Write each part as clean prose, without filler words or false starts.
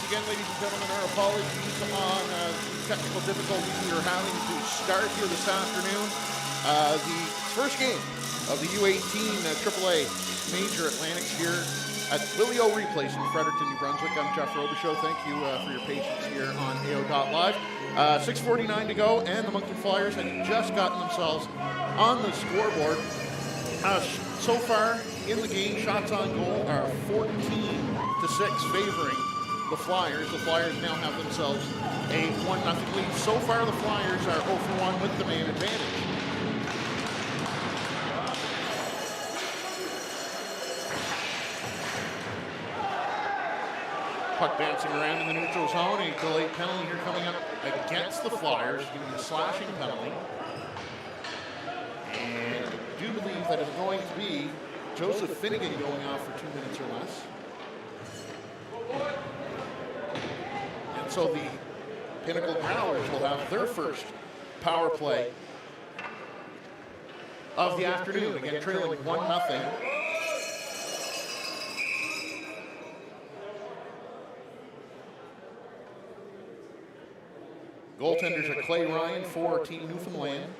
again, ladies and gentlemen. Our apologies on the technical difficulties we are having to start here this afternoon. The first game of the U18 AAA Major Atlantics here at Willie O Replace in Fredericton, New Brunswick. I'm Jeff Robichaud. Thank you for your patience here on AO.live. 6:49 to go, and the Moncton Flyers had just gotten themselves on the scoreboard. So far in the game, shots on goal are 14-6 favoring the Flyers. The Flyers now have themselves a 1-0 lead. So far, the Flyers are 0-1 with the man advantage. Puck bouncing around in the neutral zone. A delayed penalty here coming up against the Flyers, giving a slashing penalty. And I do believe that is going to be Joseph Finnegan going off for 2 minutes or less. And so the Pinnacle Growlers will have their first power play of the afternoon. Again, trailing 1-0. Goaltenders are Clay Ryan for Team Newfoundland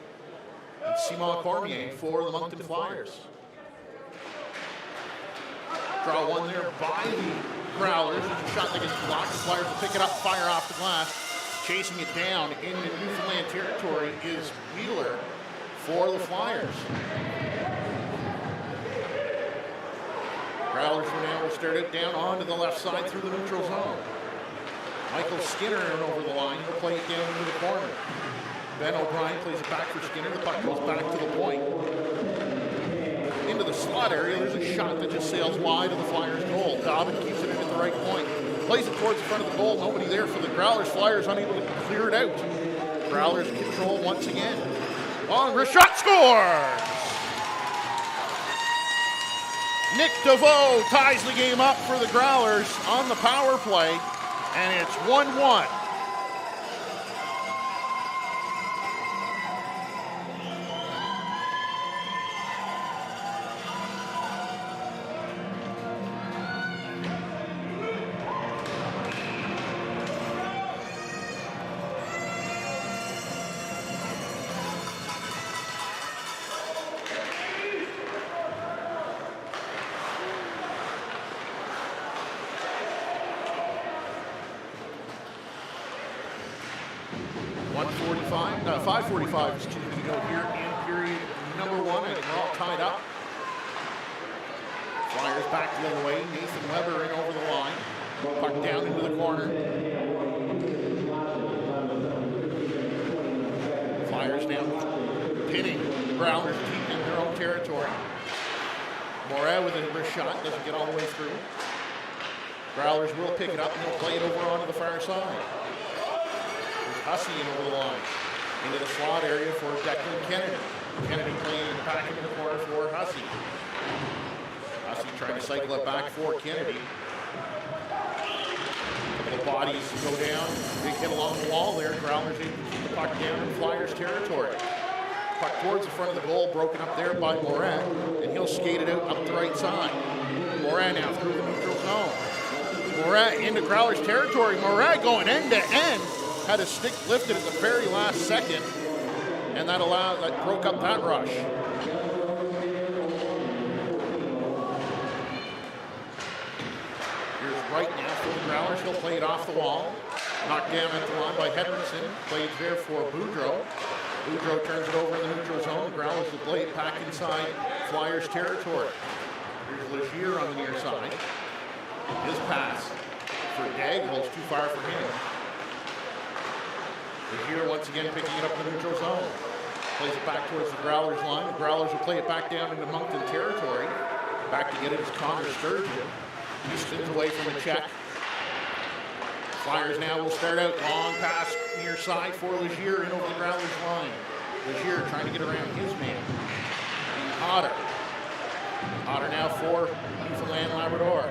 and Simon Cormier for the Moncton Flyers. Draw one there by the Growlers. There's a shot that gets blocked. The Flyers will pick it up, fire off the glass. Chasing it down into Newfoundland territory is Wheeler for the Flyers. Growlers for now will start it down onto the left side through the neutral zone. Michael Skinner over the line. He'll play it down into the corner. Ben O'Brien plays it back for Skinner. The puck goes back to the point. Into the slot area. There's a shot that just sails wide of the Flyers' goal. Dobbin keeps it in at the right point. Plays it towards the front of the goal. Nobody there for the Growlers. Flyers unable to clear it out. Growlers control once again. Long wrist shot, scores! Nick DeVoe ties the game up for the Growlers on the power play. And it's 1-1. $5:45 to go here in period number one, and we're all tied up. Flyers back the other way. Nathan Weber in over the line. Puck down into the corner. Flyers now pinning the Growlers deep in their own territory. Moret with a wrist shot, doesn't get all the way through. Growlers will pick it up and they'll play it over onto the far side. Hussey in over the line. Into the slot area for Declan Kennedy. Kennedy playing back into the corner for Hussey. Hussey trying to cycle it back for Kennedy. Couple of bodies go down. Big hit along the wall there. Growlers able to keep the puck down in Flyers territory. Puck towards the front of the goal, broken up there by Moran, and he'll skate it out up the right side. Moran now through the neutral zone. Moran into Growlers territory. Moran going end to end. Had his stick lifted at the very last second, and that broke up that rush. Here's Wright now for the Growlers. He'll play it off the wall. Knocked down at the line by Henderson. Played there for Boudreau. Boudreau turns it over in the neutral zone. The Growlers will play it back inside Flyers territory. Here's Legier on the near side. His pass for Dagl's too far for him. Legier once again picking it up in the neutral zone. Plays it back towards the Growlers line. The Growlers will play it back down into Moncton territory. Back to get it is Connor Sturgeon. He spins away from a check. Flyers now will start out long pass near side for Legier in over the Growlers line. Legier trying to get around his man. And Otter. Otter now for Newfoundland Labrador.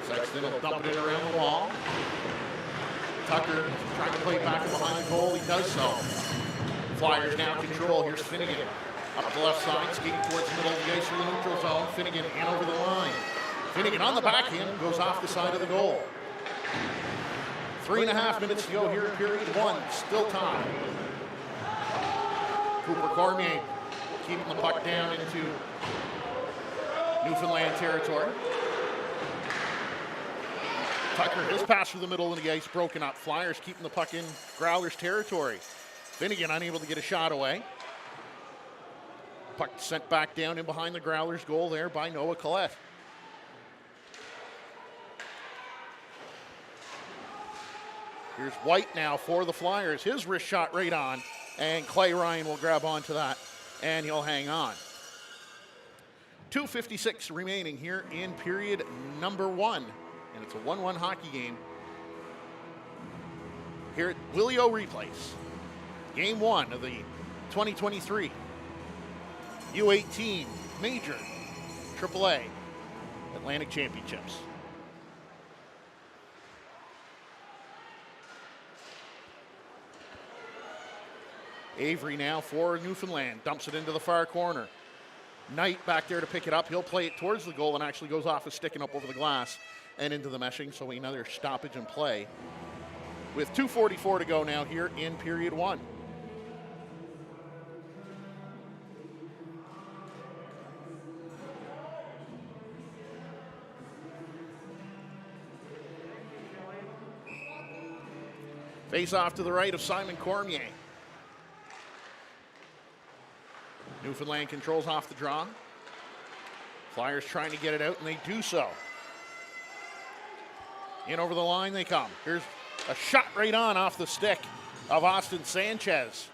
Sexton will dump it in around the wall. Tucker trying to play back behind the goal. He does so. Flyers now control. Here's Finnegan. Up the left side, skating towards the middle of the ice for the neutral zone. Finnegan in over the line. Finnegan on the backhand, goes off the side of the goal. 3.5 minutes to go here in period one, still time. Cooper Cormier keeping the puck down into Newfoundland territory. Tucker, his pass through the middle of the ice, broken up. Flyers keeping the puck in Growlers territory. Finnegan unable to get a shot away. Puck sent back down in behind the Growlers goal there by Noah Collette. Here's White now for the Flyers. His wrist shot right on, and Clay Ryan will grab onto that, and he'll hang on. 2:56 remaining here in period number one, and it's a 1-1 hockey game here at Willio Replays. Game one of the 2023 U18 Major AAA Atlantic Championships. Avery now for Newfoundland, dumps it into the far corner. Knight back there to pick it up. He'll play it towards the goal and actually goes off a sticking up over the glass and into the meshing, so another stoppage in play. With 2:44 to go now here in period one. Face off to the right of Simon Cormier. Newfoundland controls off the draw. Flyers trying to get it out, and they do so. In over the line they come. Here's a shot right on off the stick of Austin Sanchez.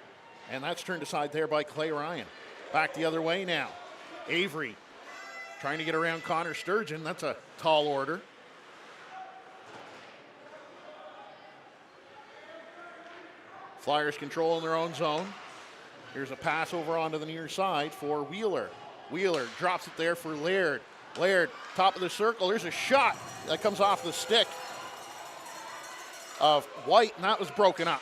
And that's turned aside there by Clay Ryan. Back the other way now. Avery trying to get around Connor Sturgeon. That's a tall order. Flyers control in their own zone. Here's a pass over onto the near side for Wheeler. Wheeler drops it there for Laird. Laird, top of the circle. There's a shot that comes off the stick of White, and that was broken up.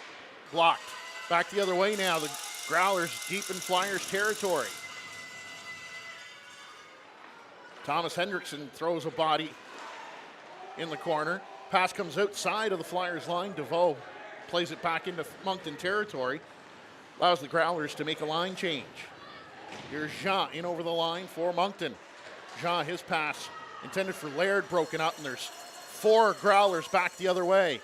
Blocked. Back the other way now. The Growlers deep in Flyers territory. Thomas Hendrickson throws a body in the corner. Pass comes outside of the Flyers line. DeVoe plays it back into Moncton territory. Allows the Growlers to make a line change. Here's Jean in over the line for Moncton. Jean, his pass intended for Laird, broken up, and there's 4 Growlers back the other way.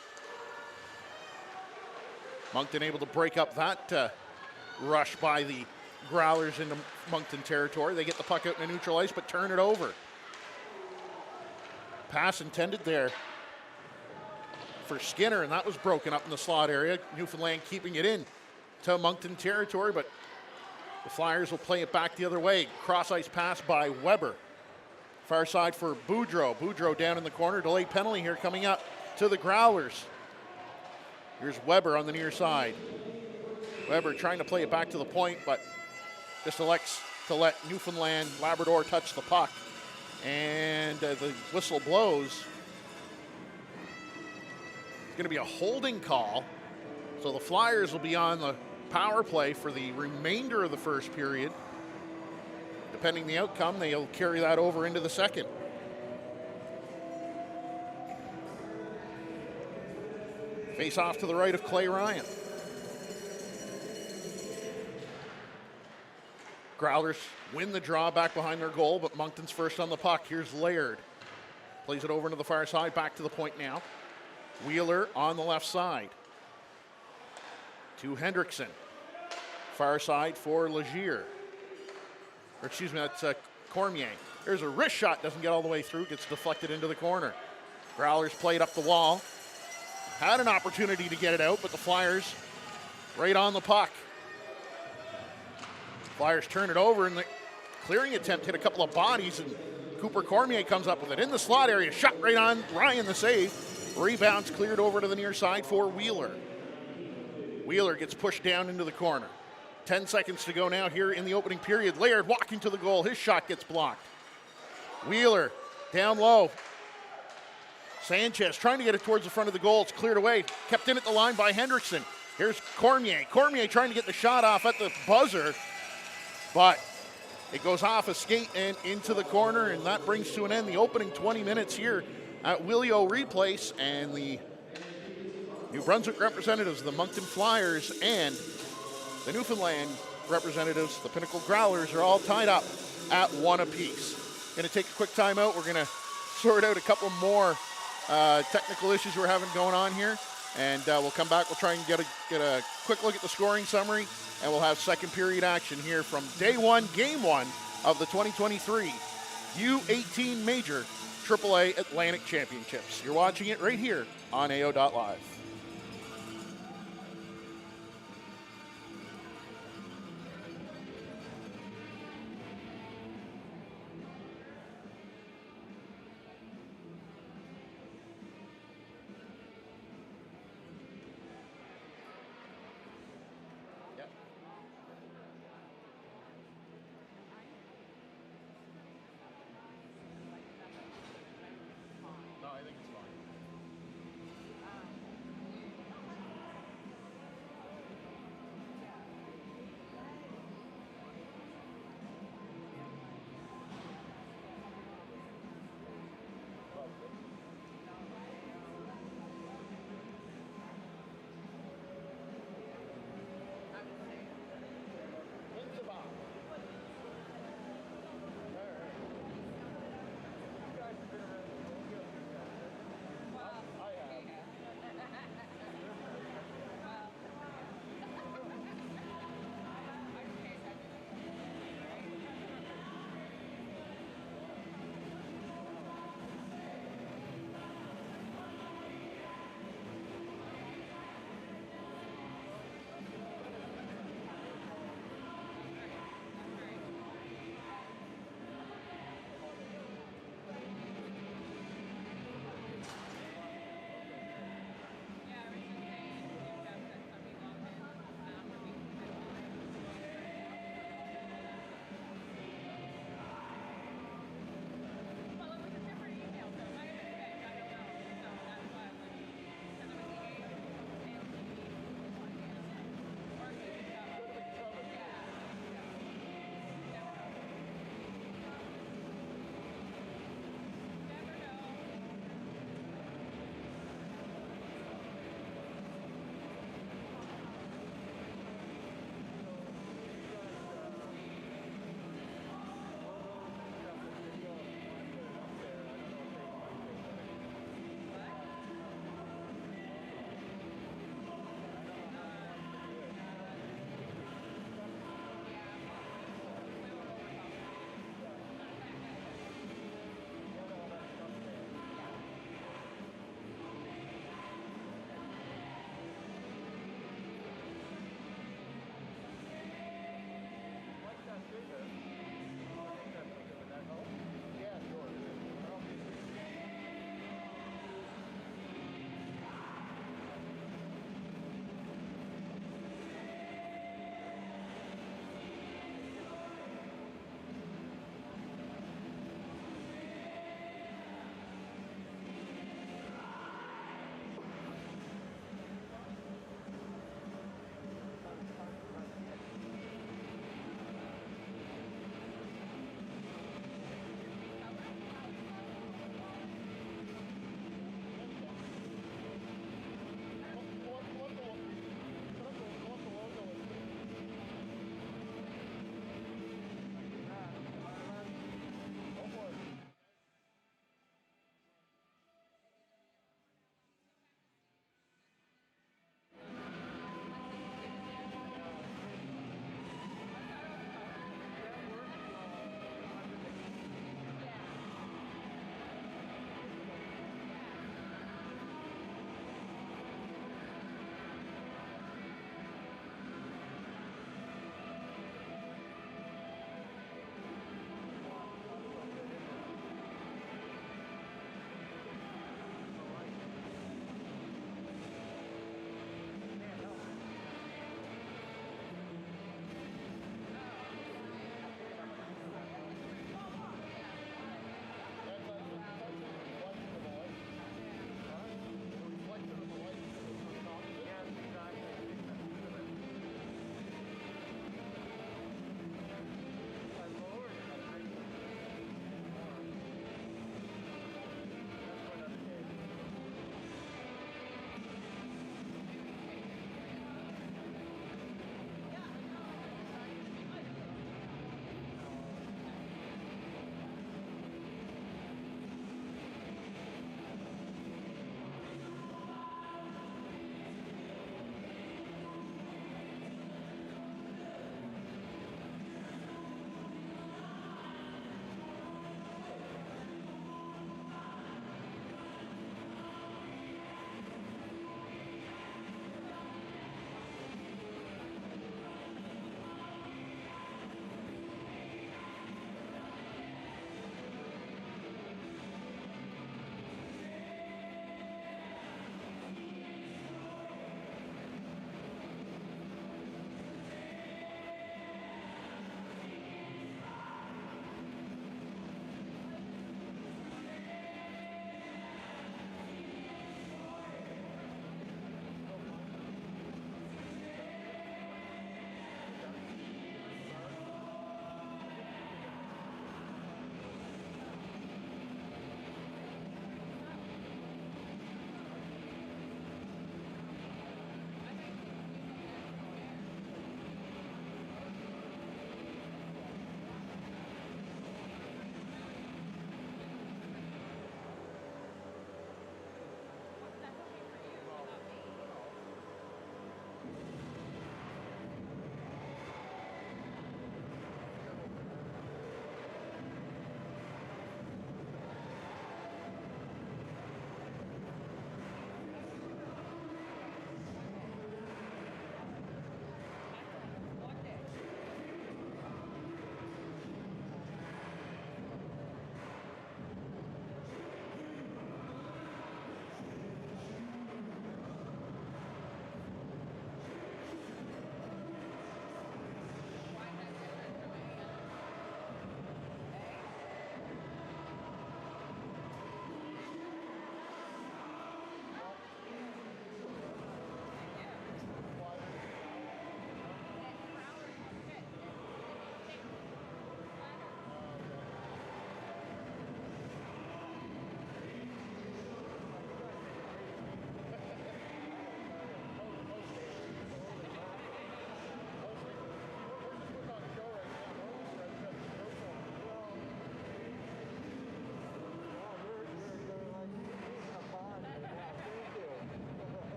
Moncton able to break up that rush by the Growlers into Moncton territory. They get the puck out in the neutral ice, but turn it over. Pass intended there for Skinner, and that was broken up in the slot area. Newfoundland keeping it in to Moncton territory, but the Flyers will play it back the other way. Cross-ice pass by Weber. Far side for Boudreau. Boudreau down in the corner. Delayed penalty here coming up to the Growlers. Here's Weber on the near side. Weber trying to play it back to the point, but just elects to let Newfoundland Labrador touch the puck. And the whistle blows. It's going to be a holding call. So the Flyers will be on the power play for the remainder of the first period. Depending on the outcome, they'll carry that over into the second. Face off to the right of Clay Ryan. Growlers win the draw back behind their goal, but Moncton's first on the puck. Here's Laird. Plays it over into the far side, back to the point now. Wheeler on the left side. To Hendrickson. Far side for Legier. Or excuse me, that's Cormier. There's a wrist shot, doesn't get all the way through, gets deflected into the corner. Growlers played up the wall. Had an opportunity to get it out, but the Flyers right on the puck. Flyers turn it over, and the clearing attempt hit a couple of bodies, and Cooper Cormier comes up with it in the slot area. Shot right on Ryan, the save. Rebounds cleared over to the near side for Wheeler. Wheeler gets pushed down into the corner. 10 seconds to go now here in the opening period. Laird walking to the goal. His shot gets blocked. Wheeler down low. Sanchez trying to get it towards the front of the goal. It's cleared away. Kept in at the line by Hendrickson. Here's Cormier. Cormier trying to get the shot off at the buzzer, but It goes off a skate and into the corner, and that brings to an end the opening 20 minutes here at Willio Replace. And the New Brunswick representatives, the Moncton Flyers, and the Newfoundland representatives, the Pinnacle Growlers, are all tied up at 1 apiece. Going to take a quick timeout. We're going to sort out a couple more technical issues we're having going on here, and we'll come back. We'll try and get a quick look at the scoring summary, and we'll have second period action here from day one, game one of the 2023 U18 Major AAA Atlantic Championships. You're watching it right here on AO.live.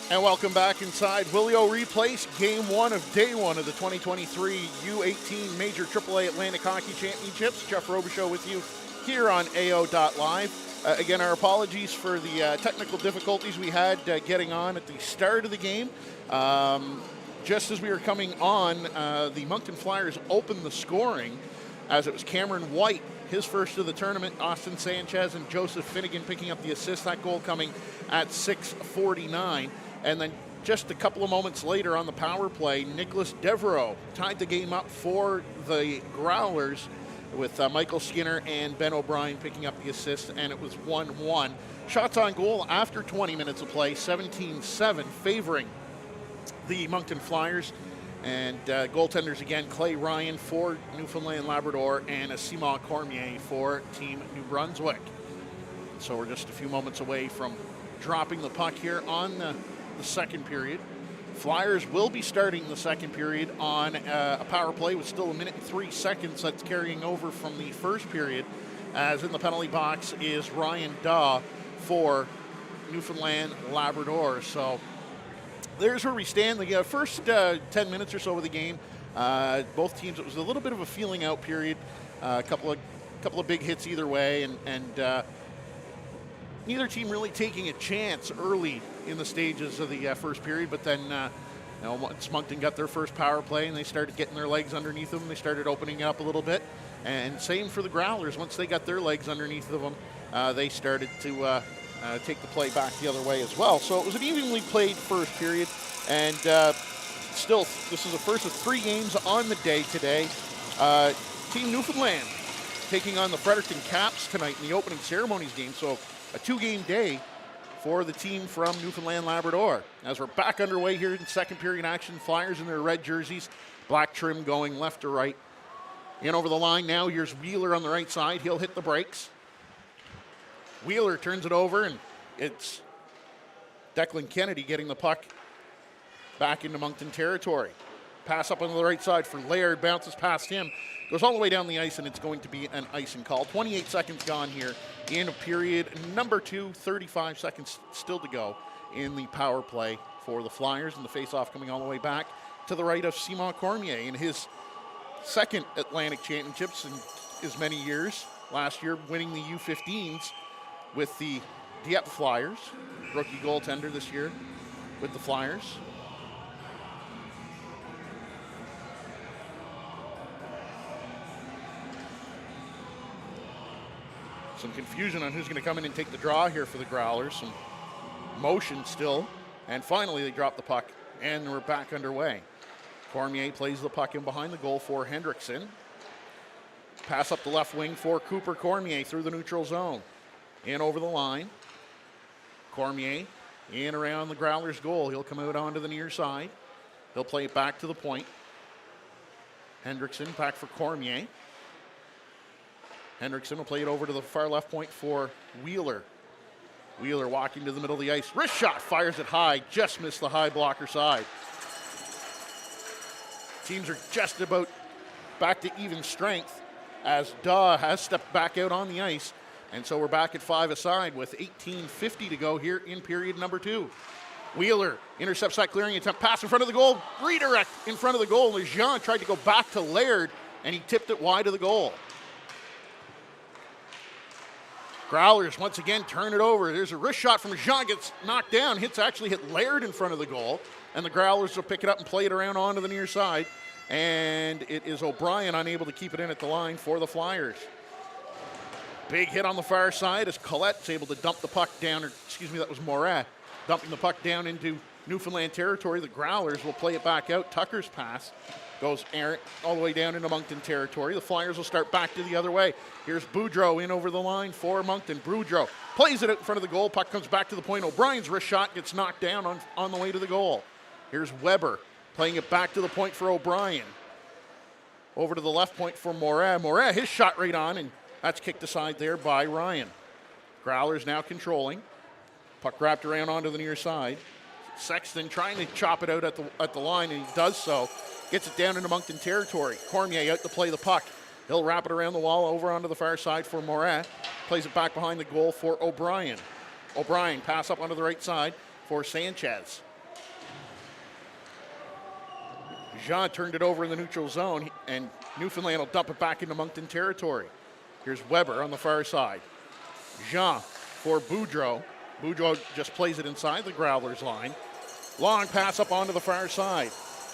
And welcome back inside Willio Replace, Game 1 of Day 1 of the 2023 U18 Major AAA Atlantic Hockey Championships. Jeff Robichaud with you here on AO.live. Again, our apologies for the technical difficulties we had getting on at the start of the game. Just as we were coming on, the Moncton Flyers opened the scoring as it was Cameron White, his first of the tournament, Austin Sanchez and Joseph Finnegan picking up the assist. That goal coming at 6:49. And then just a couple of moments later on the power play, Nicholas Devereaux tied the game up for the Growlers with Michael Skinner and Ben O'Brien picking up the assist, and it was 1-1. Shots on goal after 20 minutes of play, 17-7, favoring the Moncton Flyers. And goaltenders again, Clay Ryan for Newfoundland Labrador and Simon Cormier for Team New Brunswick. So we're just a few moments away from dropping the puck here on the second period. Flyers will be starting the second period on a power play with still 1 minute and 3 seconds. That's carrying over from the first period, as in the penalty box is Ryan Daw for Newfoundland Labrador. So there's where we stand. The first 10 minutes or so of the game, both teams, it was a little bit of a feeling out period. A couple of big hits either way, and neither team really taking a chance early in the stages of the first period. But then once Moncton got their first power play and they started getting their legs underneath them, they started opening up a little bit. And same for the Growlers. Once they got their legs underneath of them, they started to take the play back the other way as well. So it was an evenly played first period, and still, this is the first of 3 games on the day today. Team Newfoundland taking on the Fredericton Caps tonight in the opening ceremonies game, so a 2-game day for the team from Newfoundland Labrador. As we're back underway here in second period action, Flyers in their red jerseys, black trim going left to right. In over the line now, here's Wheeler on the right side. He'll hit the brakes. Wheeler turns it over, and it's Declan Kennedy getting the puck back into Moncton territory. Pass up on the right side for Laird, bounces past him, goes all the way down the ice, and it's going to be an icing call. 28 seconds gone here in period number 2, 35 seconds still to go in the power play for the Flyers, and the face-off coming all the way back to the right of Simon Cormier in his second Atlantic Championships in as many years. Last year winning the U15s with the Dieppe Flyers, rookie goaltender this year with the Flyers. Some confusion on who's going to come in and take the draw here for the Growlers. Some motion still. And finally they drop the puck and we're back underway. Cormier plays the puck in behind the goal for Hendrickson. Pass up the left wing for Cooper Cormier through the neutral zone. In over the line. Cormier in around the Growlers goal. He'll come out onto the near side. He'll play it back to the point. Hendrickson back for Cormier. Hendrickson will play it over to the far left point for Wheeler. Wheeler walking to the middle of the ice. Wrist shot, fires it high. Just missed the high blocker side. Teams are just about back to even strength as Daw has stepped back out on the ice. And so we're back at 5 aside with 18:50 to go here in period number 2. Wheeler intercepts that clearing attempt. Pass in front of the goal. Redirect in front of the goal. Lejean tried to go back to Laird, and he tipped it wide of the goal. Growlers once again turn it over. There's a wrist shot from Jean, gets knocked down. Actually hit Laird in front of the goal. And the Growlers will pick it up and play it around onto the near side. And it is O'Brien unable to keep it in at the line for the Flyers. Big hit on the far side as Collette's able to dump the puck down, or excuse me, that was Moret, dumping the puck down into Newfoundland territory. The Growlers will play it back out. Tucker's pass goes errant all the way down into Moncton territory. The Flyers will start back to the other way. Here's Boudreau in over the line for Moncton. Boudreau plays it out in front of the goal. Puck comes back to the point. O'Brien's wrist shot gets knocked down on the way to the goal. Here's Weber playing it back to the point for O'Brien. Over to the left point for Moret. Moret, his shot right on, and that's kicked aside there by Ryan. Growlers now controlling. Puck wrapped around onto the near side. Sexton trying to chop it out at the line, and he does so. Gets it down into Moncton territory. Cormier out to play the puck. He'll wrap it around the wall over onto the far side for Moret. Plays it back behind the goal for O'Brien. O'Brien pass up onto the right side for Sanchez. Jean turned it over in the neutral zone, and Newfoundland will dump it back into Moncton territory. Here's Weber on the far side. Jean for Boudreau. Boudreau just plays it inside the Growlers line. Long pass up onto the far side.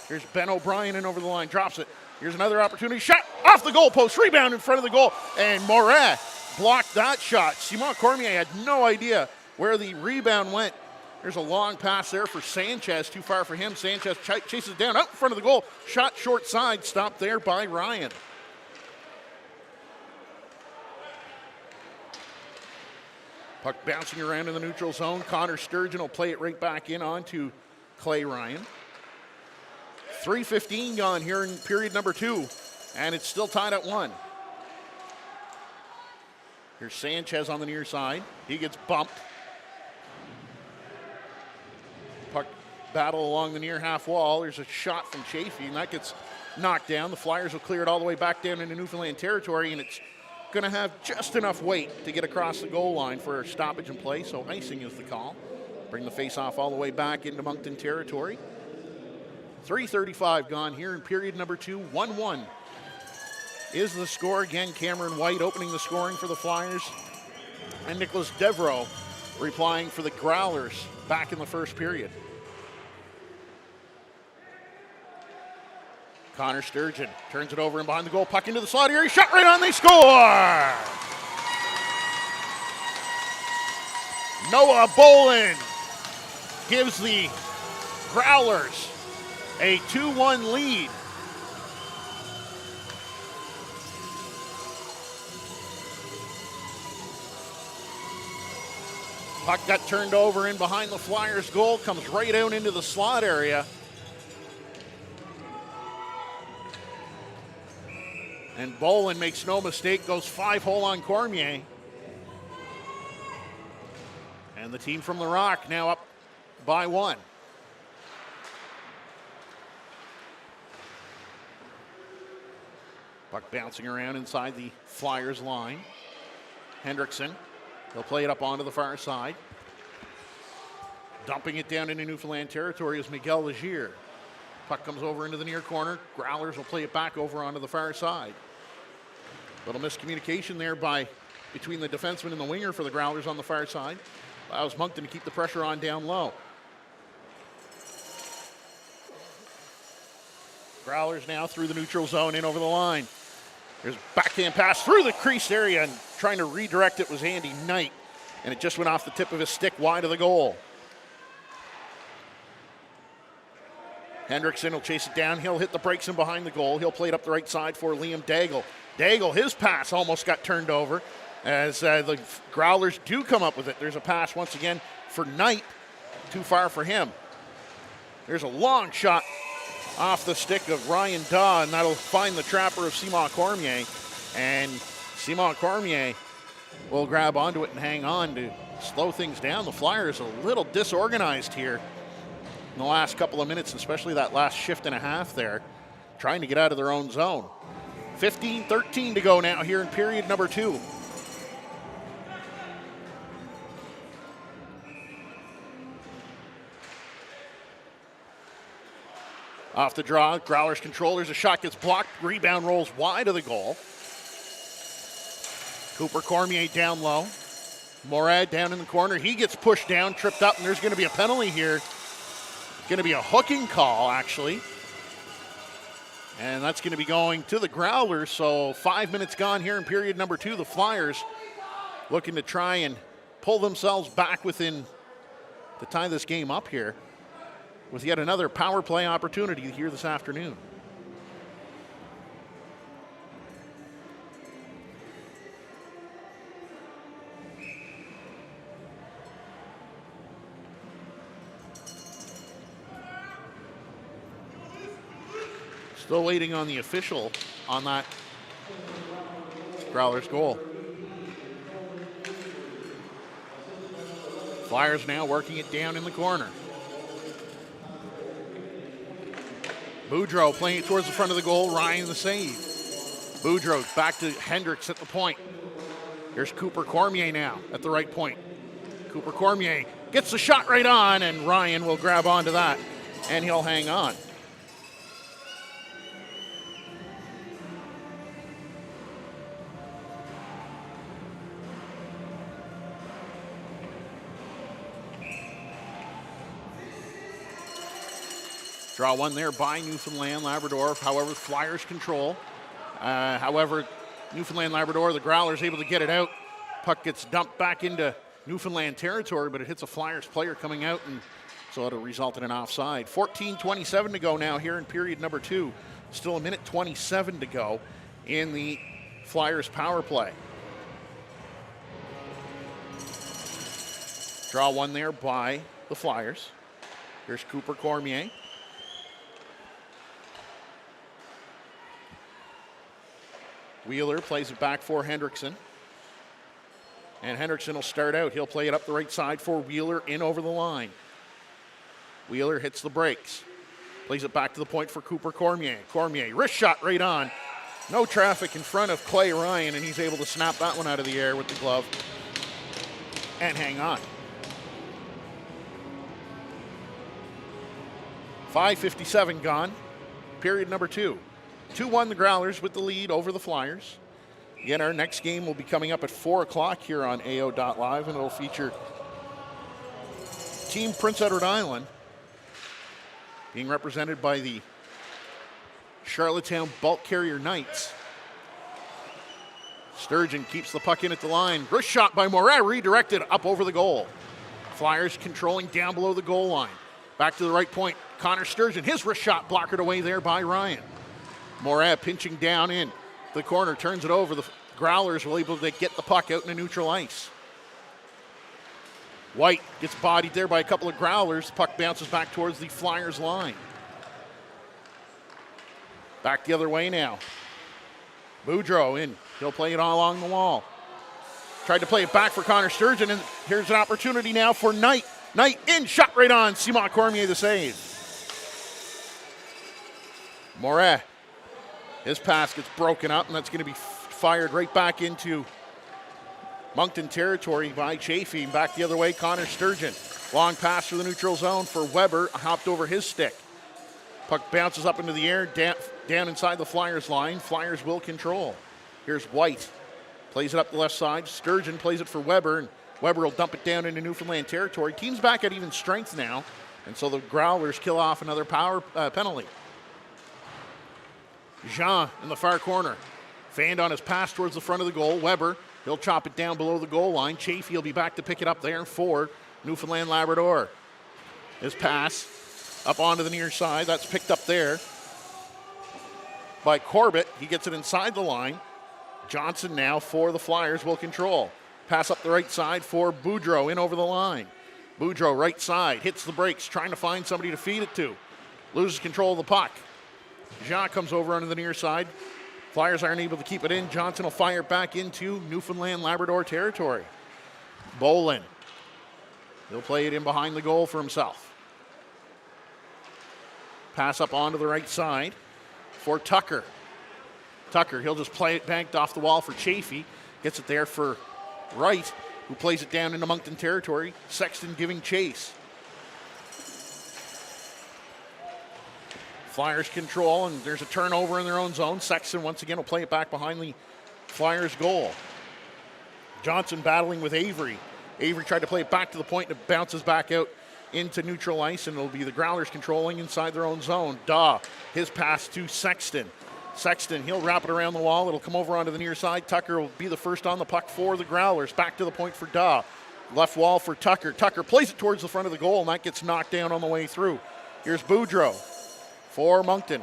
Here's Ben O'Brien in over the line, drops it. Here's another opportunity, shot off the goalpost, rebound in front of the goal, and Moret blocked that shot. Simon Cormier had no idea where the rebound went. There's a long pass there for Sanchez, too far for him. Sanchez chases down out in front of the goal, shot short side, stopped there by Ryan. Puck bouncing around in the neutral zone. Connor Sturgeon will play it right back in onto Clay Ryan. 3:15 gone here in period number 2, and it's still tied at 1. Here's Sanchez on the near side. He gets bumped. Puck battle along the near half wall. There's a shot from Chafee, and that gets knocked down. The Flyers will clear it all the way back down into Newfoundland territory, and it's going to have just enough weight to get across the goal line for a stoppage in play, so icing is the call. Bring the face-off all the way back into Moncton territory. 3:35 gone here in period number 2. 1-1 is the score. Again, Cameron White opening the scoring for the Flyers, and Nicholas Devereaux replying for the Growlers back in the first period. Connor Sturgeon turns it over and behind the goal, puck into the slot area, shot right on, they score! Noah Bolin gives the Growlers a 2-1 lead. Puck got turned over in behind the Flyers goal, comes right out into the slot area. And Bolin makes no mistake, goes 5-hole on Cormier. And the team from the Rock now up by 1. Puck bouncing around inside the Flyers line. Hendrickson, he'll play it up onto the far side. Dumping it down into Newfoundland territory is Miguel Legier. Puck comes over into the near corner. Growlers will play it back over onto the far side. Little miscommunication there between the defenseman and the winger for the Growlers on the far side. Allows Moncton to keep the pressure on down low. Growlers now through the neutral zone in over the line. There's a backhand pass through the crease area, and trying to redirect it was Andy Knight, and it just went off the tip of his stick wide of the goal. Hendrickson will chase it down. He'll hit the brakes in behind the goal. He'll play it up the right side for Liam Daigle. Daigle, his pass almost got turned over as the Growlers do come up with it. There's a pass once again for Knight. Too far for him. There's a long shot off the stick of Ryan Daw, and that'll find the trapper of Simon Cormier. And Simon Cormier will grab onto it and hang on to slow things down. The Flyers a little disorganized here in the last couple of minutes, especially that last shift and a half there, trying to get out of their own zone. 15-13 to go now here in period number 2. Off the draw, Growlers controllers, a shot gets blocked, rebound rolls wide of the goal. Cooper Cormier down low. Morad down in the corner, he gets pushed down, tripped up, and there's going to be a penalty here. Going to be a hooking call, actually. And that's going to be going to the Growlers, so 5 minutes gone here in period number 2. The Flyers looking to try and pull themselves back within to tie this game up here with yet another power play opportunity here this afternoon. Still waiting on the official on that Growlers goal. Flyers now working it down in the corner. Boudreau playing it towards the front of the goal. Ryan the save. Boudreau back to Hendricks at the point. Here's Cooper Cormier now at the right point. Cooper Cormier gets the shot right on, and Ryan will grab onto that, and he'll hang on. Draw one there by Newfoundland, Labrador. However, Flyers control. However, Newfoundland, Labrador, the Growlers able to get it out. Puck gets dumped back into Newfoundland territory, but it hits a Flyers player coming out, and so it'll result in an offside. 14:27 to go now here in period number 2. Still a minute 27 to go in the Flyers power play. Draw one there by the Flyers. Here's Cooper Cormier. Wheeler plays it back for Hendrickson. And Hendrickson will start out. He'll play it up the right side for Wheeler in over the line. Wheeler hits the brakes. Plays it back to the point for Cooper Cormier. Cormier, wrist shot right on. No traffic in front of Clay Ryan, and he's able to snap that one out of the air with the glove and hang on. 5:57 gone. Period number 2. 2-1 the Growlers with the lead over the Flyers. Again, our next game will be coming up at 4 o'clock here on AO.live, and it'll feature Team Prince Edward Island being represented by the Charlottetown Bulk Carrier Knights. Sturgeon keeps the puck in at the line. Wrist shot by Moret, redirected up over the goal. Flyers controlling down below the goal line. Back to the right point, Connor Sturgeon. His wrist shot blockered away there by Ryan. Moret pinching down in the corner, turns it over. The Growlers will able to get the puck out into neutral ice. White gets bodied there by a couple of Growlers. Puck bounces back towards the Flyers line. Back the other way now. Boudreau in. He'll play it all along the wall. Tried to play it back for Connor Sturgeon, and here's an opportunity now for Knight. Knight in, shot right on. Simon Cormier the save. Moret. His pass gets broken up, and that's going to be fired right back into Moncton territory by Chafee. Back the other way, Connor Sturgeon. Long pass through the neutral zone for Weber, hopped over his stick. Puck bounces up into the air, down inside the Flyers line. Flyers will control. Here's White. Plays it up the left side. Sturgeon plays it for Weber, and Weber will dump it down into Newfoundland territory. Team's back at even strength now, and so the Growlers kill off another power penalty. Jean in the far corner. Fanned on his pass towards the front of the goal. Weber, he'll chop it down below the goal line. Chafee will be back to pick it up there for Newfoundland Labrador. His pass up onto the near side. That's picked up there by Corbett. He gets it inside the line. Johnson now for the Flyers will control. Pass up the right side for Boudreau in over the line. Boudreau right side, hits the brakes, trying to find somebody to feed it to. Loses control of the puck. Jean comes over onto the near side. Flyers aren't able to keep it in. Johnson will fire it back into Newfoundland Labrador territory. Bolin. He'll play it in behind the goal for himself. Pass up onto the right side for Tucker. Tucker, he'll just play it banked off the wall for Chafee. Gets it there for Wright, who plays it down into Moncton territory. Sexton giving chase. Flyers control, and there's a turnover in their own zone. Sexton once again will play it back behind the Flyers goal. Johnson battling with Avery. Avery tried to play it back to the point, and it bounces back out into neutral ice, and it'll be the Growlers controlling inside their own zone. Daw, his pass to Sexton. Sexton, he'll wrap it around the wall. It'll come over onto the near side. Tucker will be the first on the puck for the Growlers. Back to the point for Daw. Left wall for Tucker. Tucker plays it towards the front of the goal, and that gets knocked down on the way through. Here's Boudreau for Moncton.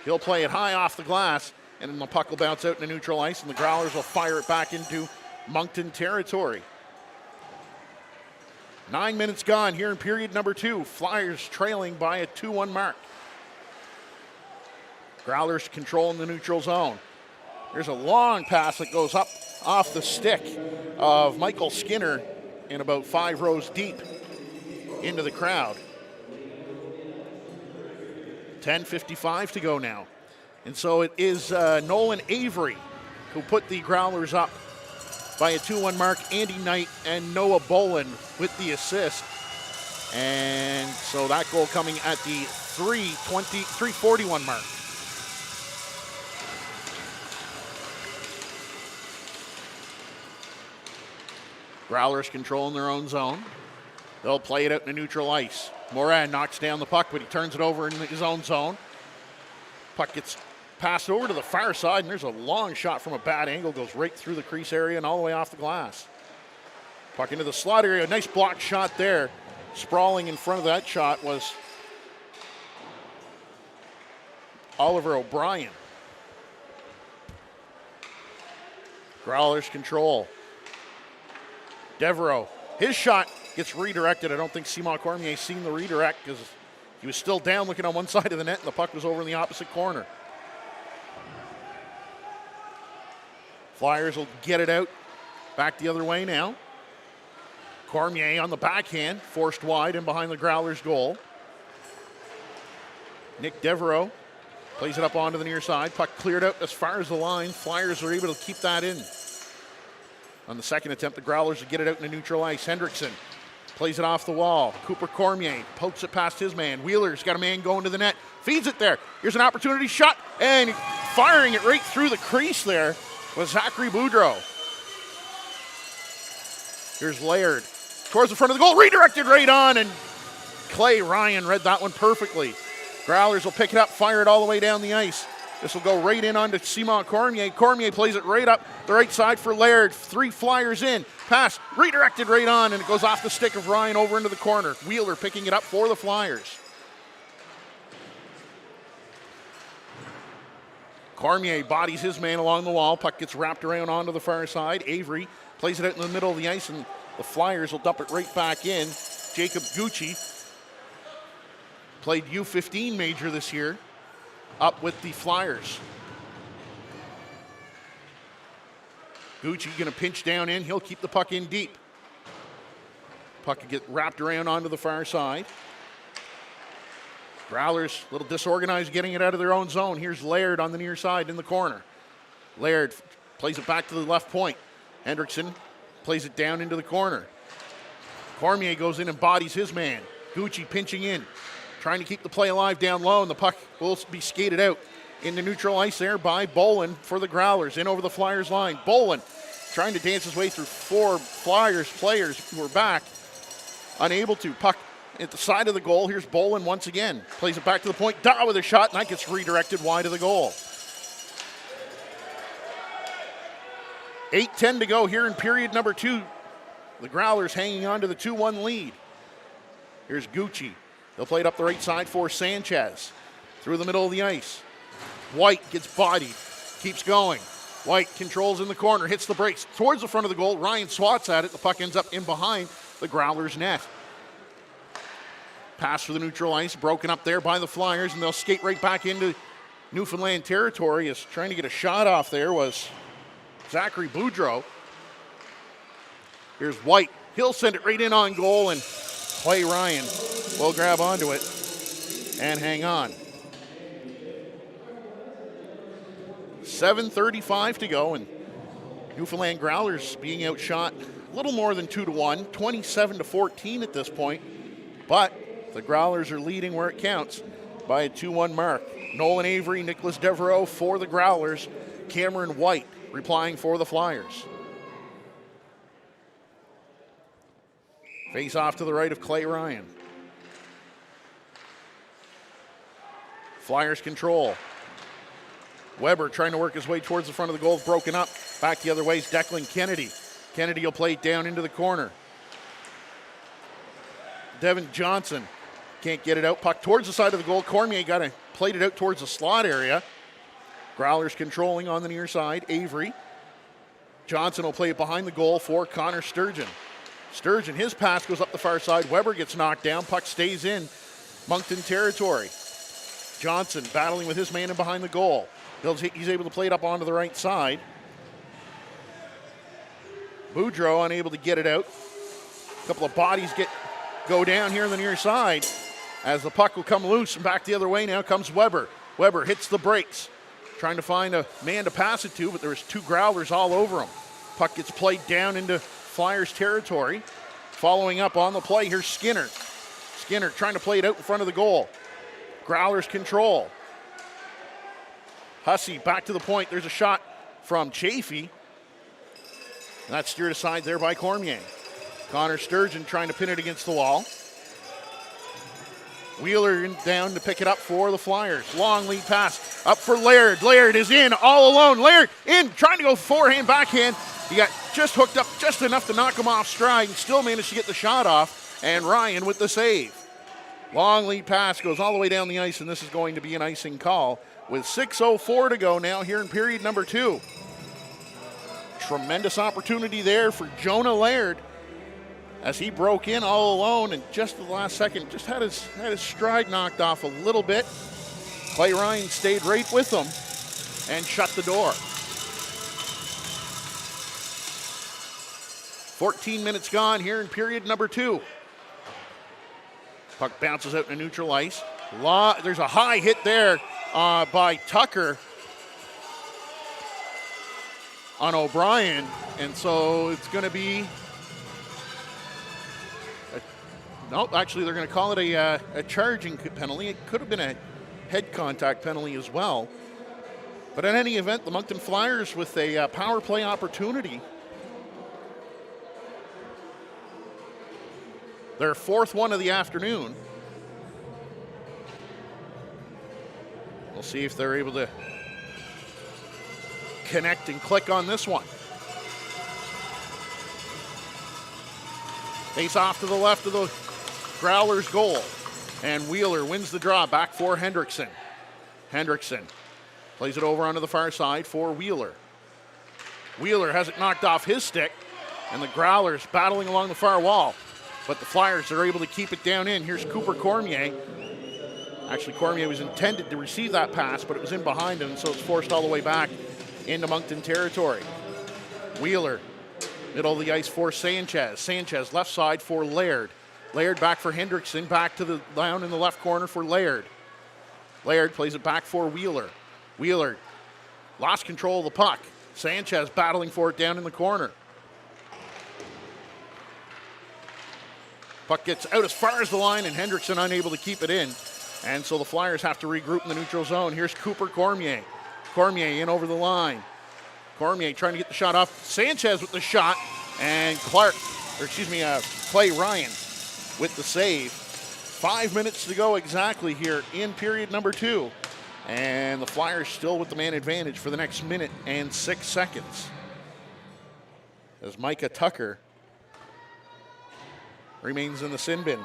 He'll play it high off the glass, and then the puck will bounce out into neutral ice, and the Growlers will fire it back into Moncton territory. 9 minutes gone here in period number 2. Flyers trailing by a 2-1 mark. Growlers controlling the neutral zone. There's a long pass that goes up off the stick of Michael Skinner in about 5 rows deep into the crowd. 10:55 to go now. And so it is Nolan Avery who put the Growlers up by a 2-1 mark. Andy Knight and Noah Bolin with the assist. And so that goal coming at the 3:41 mark. Growlers controlling their own zone. They'll play it out in the neutral ice. Moran knocks down the puck, but he turns it over in his own zone. Puck gets passed over to the far side, and there's a long shot from a bad angle, goes right through the crease area and all the way off the glass. Puck into the slot area, nice block shot there. Sprawling in front of that shot was Oliver O'Brien. Growlers control. Devereaux, his shot gets redirected. I don't think Simon Cormier's seen the redirect because he was still down looking on one side of the net and the puck was over in the opposite corner. Flyers will get it out back the other way now. Cormier on the backhand, forced wide and behind the Growlers' goal. Nick Devereaux plays it up onto the near side. Puck cleared out as far as the line. Flyers are able to keep that in. On the second attempt, the Growlers will get it out into neutral ice. Hendrickson plays it off the wall. Cooper Cormier pokes it past his man. Wheeler's got a man going to the net. Feeds it there. Here's an opportunity shot. And firing it right through the crease there was Zachary Boudreau. Here's Laird. Towards the front of the goal. Redirected right on. And Clay Ryan read that one perfectly. Growlers will pick it up, fire it all the way down the ice. This will go right in onto Simon Cormier. Cormier plays it right up the right side for Laird. 3 Flyers in. Pass redirected right on, and it goes off the stick of Ryan over into the corner. Wheeler picking it up for the Flyers. Cormier bodies his man along the wall. Puck gets wrapped around onto the far side. Avery plays it out in the middle of the ice, and the Flyers will dump it right back in. Jacob Gucci played U15 major this year, up with the Flyers. Gucci going to pinch down in. He'll keep the puck in deep. Puck will get wrapped around onto the far side. Growlers, a little disorganized, getting it out of their own zone. Here's Laird on the near side in the corner. Laird plays it back to the left point. Hendrickson plays it down into the corner. Cormier goes in and bodies his man. Gucci pinching in, trying to keep the play alive down low, and the puck will be skated out into neutral ice there by Bolin for the Growlers. In over the Flyers line. Bolin trying to dance his way through 4 Flyers players who are back. Unable to. Puck at the side of the goal. Here's Bolin once again. Plays it back to the point. Daw with a shot, and that gets redirected wide of the goal. 8:10 to go here in period number 2. The Growlers hanging on to the 2-1 lead. Here's Gucci. They'll play it up the right side for Sanchez. Through the middle of the ice. White gets bodied. Keeps going. White controls in the corner. Hits the brakes. Towards the front of the goal. Ryan swats at it. The puck ends up in behind the Growlers' net. Pass for the neutral ice. Broken up there by the Flyers. And they'll skate right back into Newfoundland territory. As trying to get a shot off there was Zachary Boudreau. Here's White. He'll send it right in on goal. And Clay Ryan will grab onto it and hang on. 7:35 to go, and Newfoundland Growlers being outshot a little more than 2-1, 27-14 at this point, but the Growlers are leading where it counts by a 2-1 mark. Nolan Avery, Nicholas Devereaux for the Growlers, Cameron White replying for the Flyers. Face off to the right of Clay Ryan. Flyers control. Weber trying to work his way towards the front of the goal, broken up. Back the other way is Declan Kennedy. Kennedy will play it down into the corner. Devin Johnson can't get it out. Puck towards the side of the goal. Cormier played it out towards the slot area. Growlers controlling on the near side. Avery. Johnson will play it behind the goal for Connor Sturgeon. Sturgeon, his pass goes up the far side. Weber gets knocked down. Puck stays in Moncton territory. Johnson battling with his man in behind the goal. He's able to play it up onto the right side. Boudreau unable to get it out. A couple of bodies go down here on the near side as the puck will come loose, and back the other way now comes Weber. Weber hits the brakes, trying to find a man to pass it to, but there's 2 Growlers all over him. Puck gets played down into Flyers territory. Following up on the play, here's Skinner. Skinner trying to play it out in front of the goal. Growlers control. Hussey back to the point. There's a shot from Chafee. And that's steered aside there by Cormier. Connor Sturgeon trying to pin it against the wall. Wheeler down to pick it up for the Flyers. Long lead pass up for Laird. Laird is in all alone. Laird in, trying to go forehand, backhand. He got just hooked up just enough to knock him off stride and still managed to get the shot off. And Ryan with the save. Long lead pass goes all the way down the ice, and this is going to be an icing call with 6:04 to go now here in period number 2. Tremendous opportunity there for Jonah Laird as he broke in all alone, and just at the last second just had his stride knocked off a little bit. Clay Ryan stayed right with him and shut the door. 14 minutes gone here in period number 2. Puck bounces out into neutral ice. There's a high hit there by Tucker on O'Brien, and so it's going to be actually they're going to call it a charging penalty. It could have been a head contact penalty as well. But in any event, the Moncton Flyers with a power play opportunity. Their 4th one of the afternoon. We'll see if they're able to connect and click on this one. Face off to the left of the Growlers' goal. And Wheeler wins the draw back for Hendrickson. Hendrickson plays it over onto the far side for Wheeler. Wheeler has it knocked off his stick, and the Growlers battling along the far wall. But the Flyers are able to keep it down in. Here's Cooper Cormier. Actually, Cormier was intended to receive that pass, but it was in behind him, so it's forced all the way back into Moncton territory. Wheeler, middle of the ice for Sanchez. Sanchez, left side for Laird. Laird back for Hendrickson, back to the down in the left corner for Laird. Laird plays it back for Wheeler. Wheeler lost control of the puck. Sanchez battling for it down in the corner. Puck gets out as far as the line, and Hendrickson unable to keep it in. And so the Flyers have to regroup in the neutral zone. Here's Cooper Cormier. Cormier in over the line. Cormier trying to get the shot off. Sanchez with the shot, and Clay Ryan with the save. 5 minutes to go exactly here in period number 2. And the Flyers still with the man advantage for the next minute and 6 seconds. As Micah Tucker remains in the sin bin.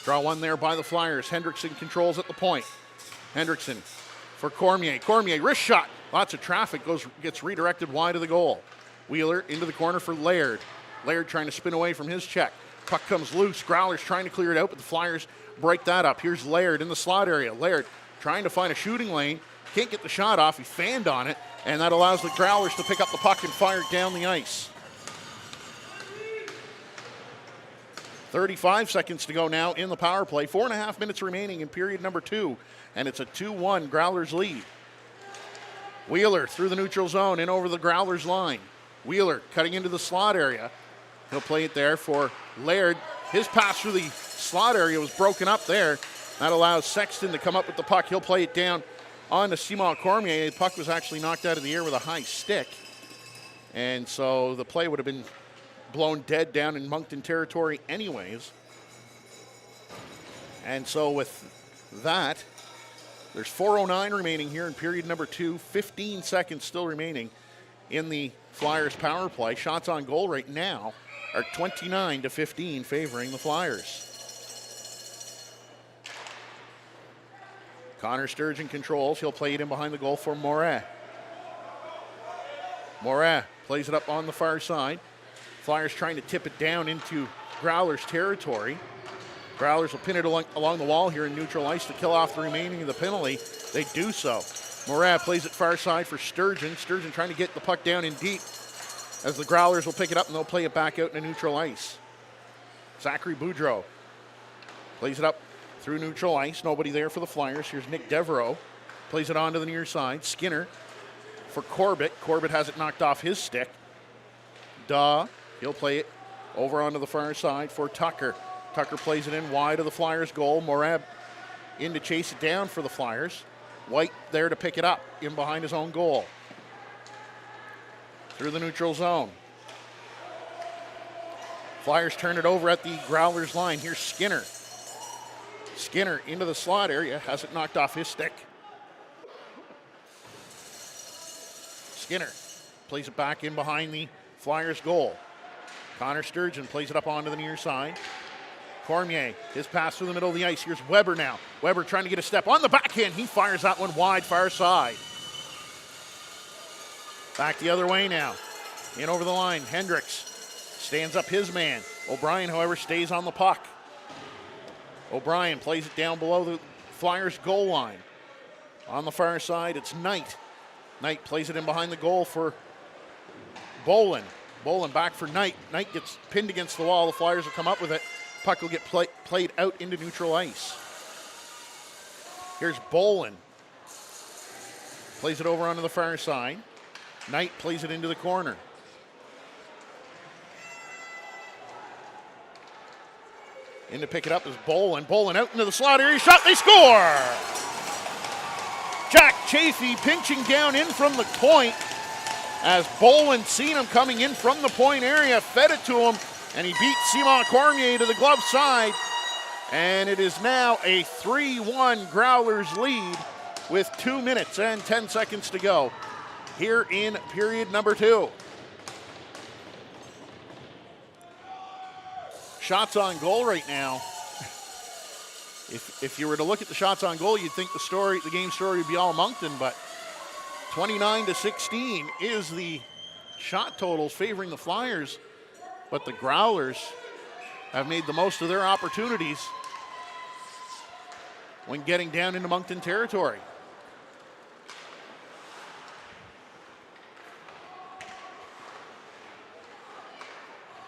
Draw one there by the Flyers. Hendrickson controls at the point. Hendrickson for Cormier. Cormier, wrist shot. Lots of traffic, gets redirected wide of the goal. Wheeler into the corner for Laird. Laird trying to spin away from his check. Puck comes loose. Growlers trying to clear it out, but the Flyers break that up. Here's Laird in the slot area. Laird trying to find a shooting lane. Can't get the shot off. He fanned on it, and that allows the Growlers to pick up the puck and fire it down the ice. 35 seconds to go now in the power play. 4.5 minutes remaining in period number 2, and it's a 2-1 Growlers lead. Wheeler through the neutral zone and over the Growlers line. Wheeler cutting into the slot area. He'll play it there for Laird. His pass through the slot area was broken up there. That allows Sexton to come up with the puck. He'll play it down on to Simon Cormier. The puck was actually knocked out of the air with a high stick. And so the play would have been blown dead down in Moncton territory anyways. And so with that, there's 4:09 remaining here in period number 2. 15 seconds still remaining in the Flyers power play. Shots on goal right now are 29-15 favoring the Flyers. Connor Sturgeon controls. He'll play it in behind the goal for Moret. Moret plays it up on the far side. Flyers trying to tip it down into Growlers territory. Growlers will pin it along the wall here in neutral ice to kill off the remaining of the penalty. They do so. Moret plays it far side for Sturgeon. Sturgeon trying to get the puck down in deep as the Growlers will pick it up and they'll play it back out into neutral ice. Zachary Boudreau plays it up through neutral ice. Nobody there for the Flyers. Here's Nick Devereaux. Plays it on to the near side. Skinner for Corbett. Corbett has it knocked off his stick. He'll play it over onto the far side for Tucker. Tucker plays it in wide of the Flyers' goal. Moret in to chase it down for the Flyers. White there to pick it up in behind his own goal. Through the neutral zone. Flyers turn it over at the Growlers line. Here's Skinner. Skinner into the slot area, has it knocked off his stick. Skinner plays it back in behind the Flyers goal. Connor Sturgeon plays it up onto the near side. Cormier, his pass through the middle of the ice. Here's Weber now. Weber trying to get a step on the backhand. He fires that one wide, far side. Back the other way now. In over the line, Hendricks stands up his man. O'Brien, however, stays on the puck. O'Brien plays it down below the Flyers goal line. On the far side, it's Knight. Knight plays it in behind the goal for Bolin. Bolin back for Knight. Knight gets pinned against the wall. The Flyers will come up with it. Puck will get played out into neutral ice. Here's Bolin. Plays it over onto the far side. Knight plays it into the corner. In to pick it up is Bolin. Bolin out into the slot area. Shot, they score! Jack Chafee pinching down in from the point as Bolin seen him coming in from the point area, fed it to him, and he beat Simon Cormier to the glove side. And it is now a 3-1 Growlers lead with 2 minutes and 10 seconds to go here in period number 2. Shots on goal right now. If you were to look at the shots on goal, you'd think the game story would be all Moncton, but 29-16 is the shot totals favoring the Flyers, but the Growlers have made the most of their opportunities when getting down into Moncton territory.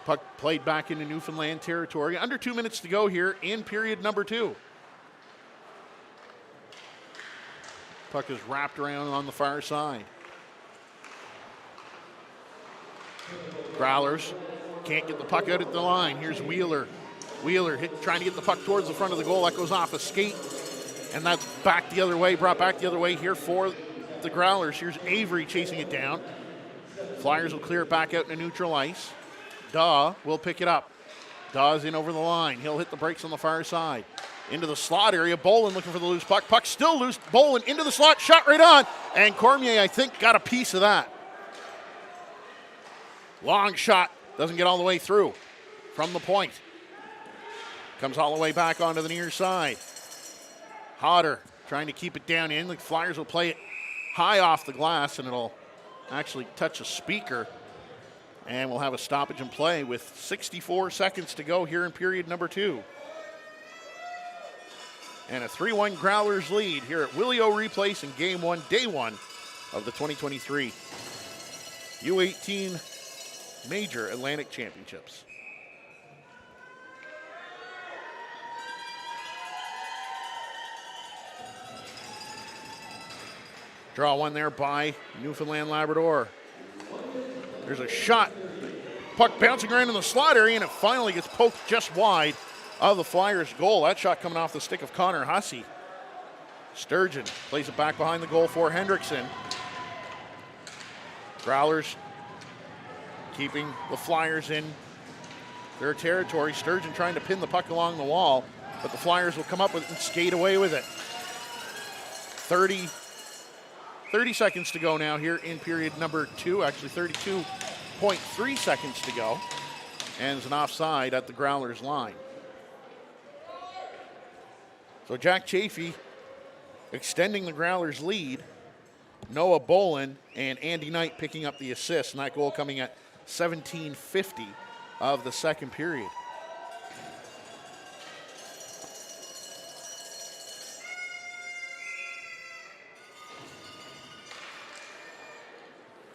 Puck played back into Newfoundland territory. Under 2 minutes to go here in period number 2. Puck is wrapped around on the far side. Growlers can't get the puck out at the line. Here's Wheeler. Wheeler trying to get the puck towards the front of the goal. That goes off a skate. And that's back the other way, brought back the other way here for the Growlers. Here's Avery chasing it down. Flyers will clear it back out into neutral ice. Daw will pick it up. Daw's in over the line. He'll hit the brakes on the far side. Into the slot area. Bolin looking for the loose puck. Puck still loose. Bolin into the slot. Shot right on. And Cormier, I think, got a piece of that. Long shot. Doesn't get all the way through from the point. Comes all the way back onto the near side. Hodder trying to keep it down in. The Flyers will play it high off the glass, and it'll actually touch a speaker. And we'll have a stoppage in play with 64 seconds to go here in period number 2. And a 3-1 Growlers lead here at Willie O'Ree Place in Game 1, Day 1 of the 2023 U18 Major Atlantic Championships. Draw one there by Newfoundland Labrador. There's a shot. Puck bouncing around in the slot area, and it finally gets poked just wide of the Flyers' goal. That shot coming off the stick of Connor Hussey. Sturgeon plays it back behind the goal for Hendrickson. Growlers keeping the Flyers in their territory. Sturgeon trying to pin the puck along the wall, but the Flyers will come up with it and skate away with it. 30 seconds to go now here in period number 2, actually 32.3 seconds to go. And it's an offside at the Growlers line. So Jack Chafee extending the Growlers lead. Noah Bolin and Andy Knight picking up the assist, and that goal coming at 17:50 of the second period.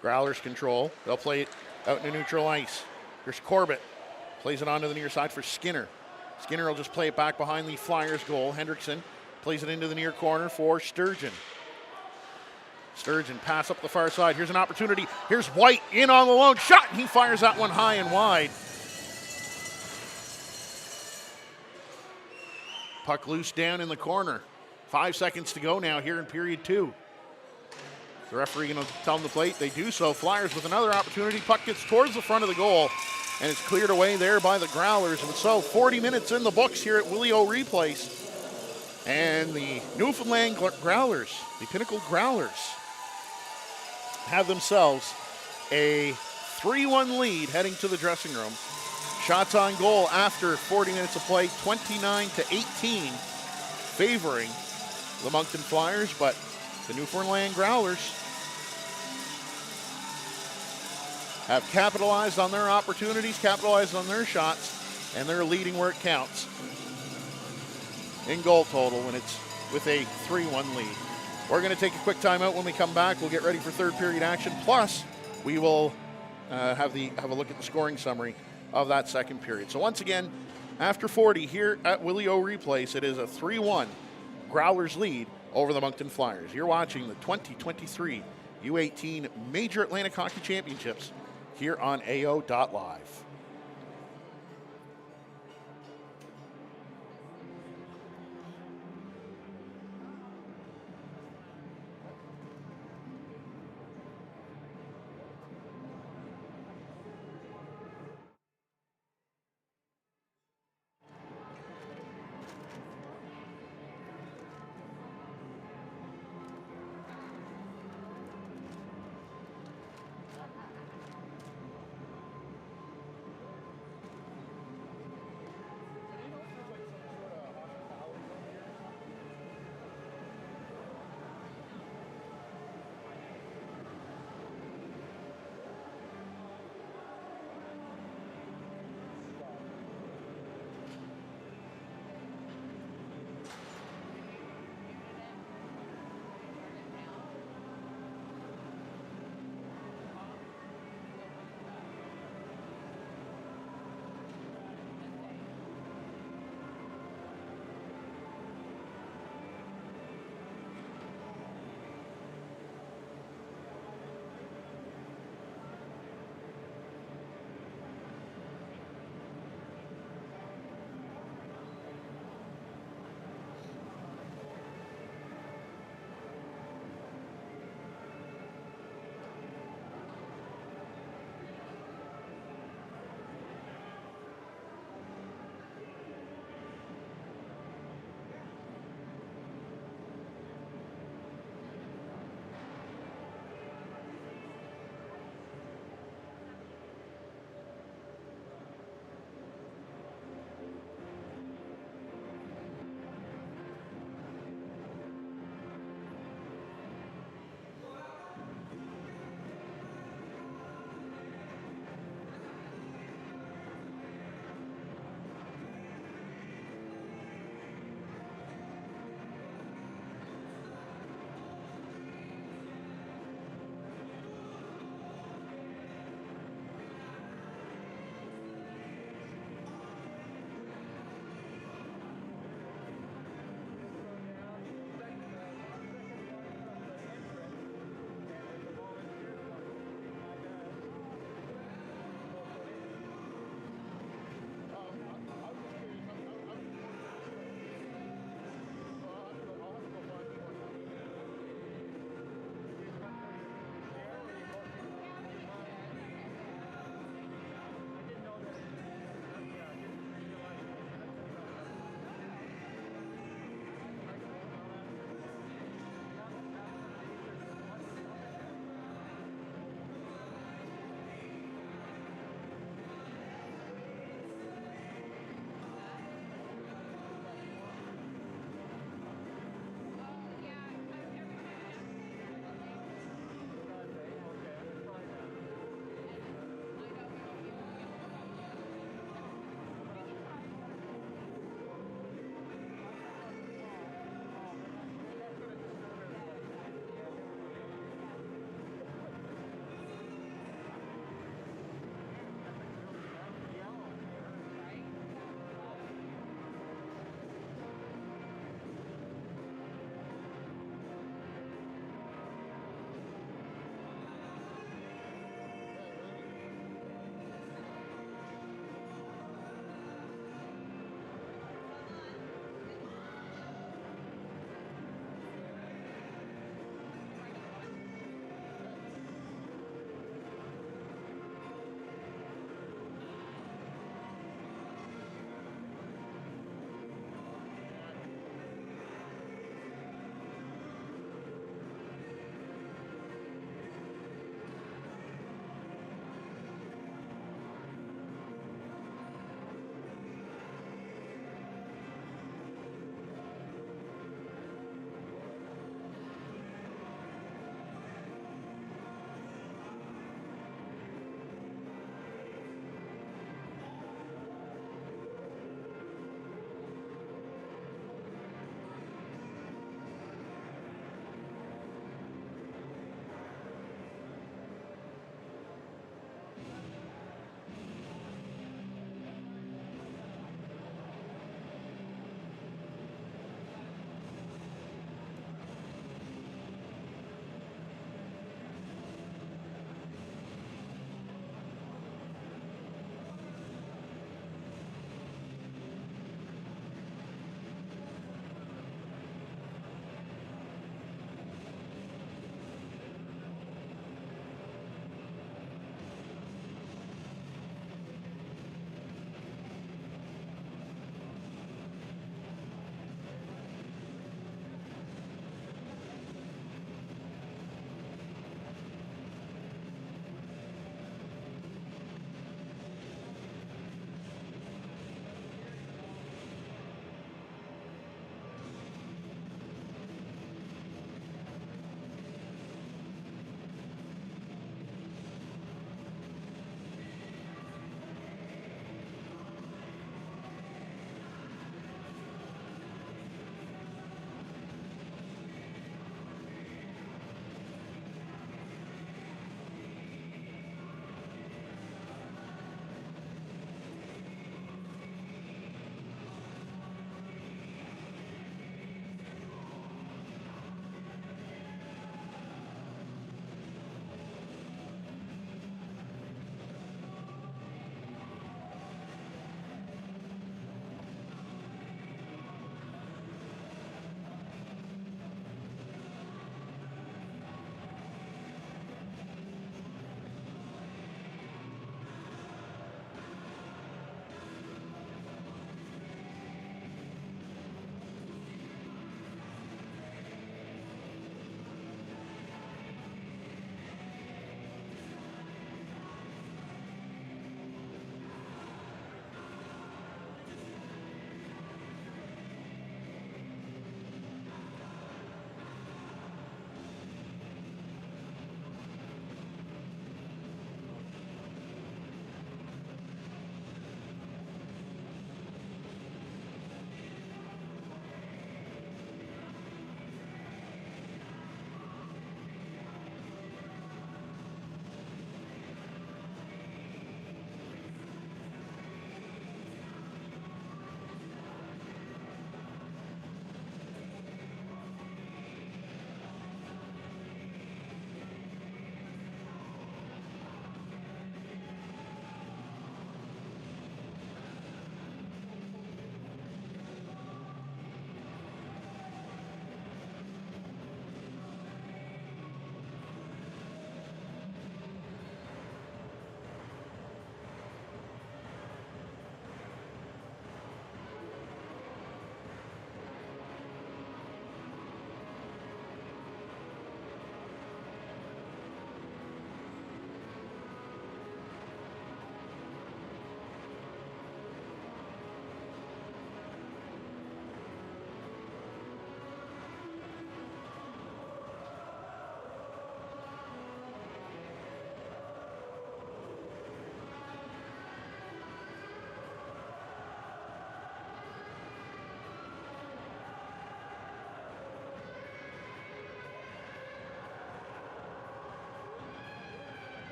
Growlers control. They'll play it out into neutral ice. Here's Corbett. Plays it onto the near side for Skinner. Skinner will just play it back behind the Flyers goal. Hendrickson plays it into the near corner for Sturgeon. Sturgeon pass up the far side. Here's an opportunity. Here's White in on the lone shot. He fires that one high and wide. Puck loose down in the corner. 5 seconds to go now here in period 2. The referee going to tell them to play. They do so. Flyers with another opportunity. Puck gets towards the front of the goal, and it's cleared away there by the Growlers. And so 40 minutes in the books here at Willie O'Ree Place. And the Newfoundland Growlers, the Pinnacle Growlers, have themselves a 3-1 lead heading to the dressing room. Shots on goal after 40 minutes of play, 29-18, favoring the Moncton Flyers, but the Newfoundland Growlers have capitalized on their opportunities, capitalized on their shots, and they're leading where it counts in goal total when it's with a 3-1 lead. We're going to take a quick timeout. When we come back, we'll get ready for third period action. Plus, we will have a look at the scoring summary of that second period. So once again, after 40 here at Willie O'Ree Place, it is a 3-1 Growlers lead over the Moncton Flyers. You're watching the 2023 U18 Major Atlantic Hockey Championships here on AO.live.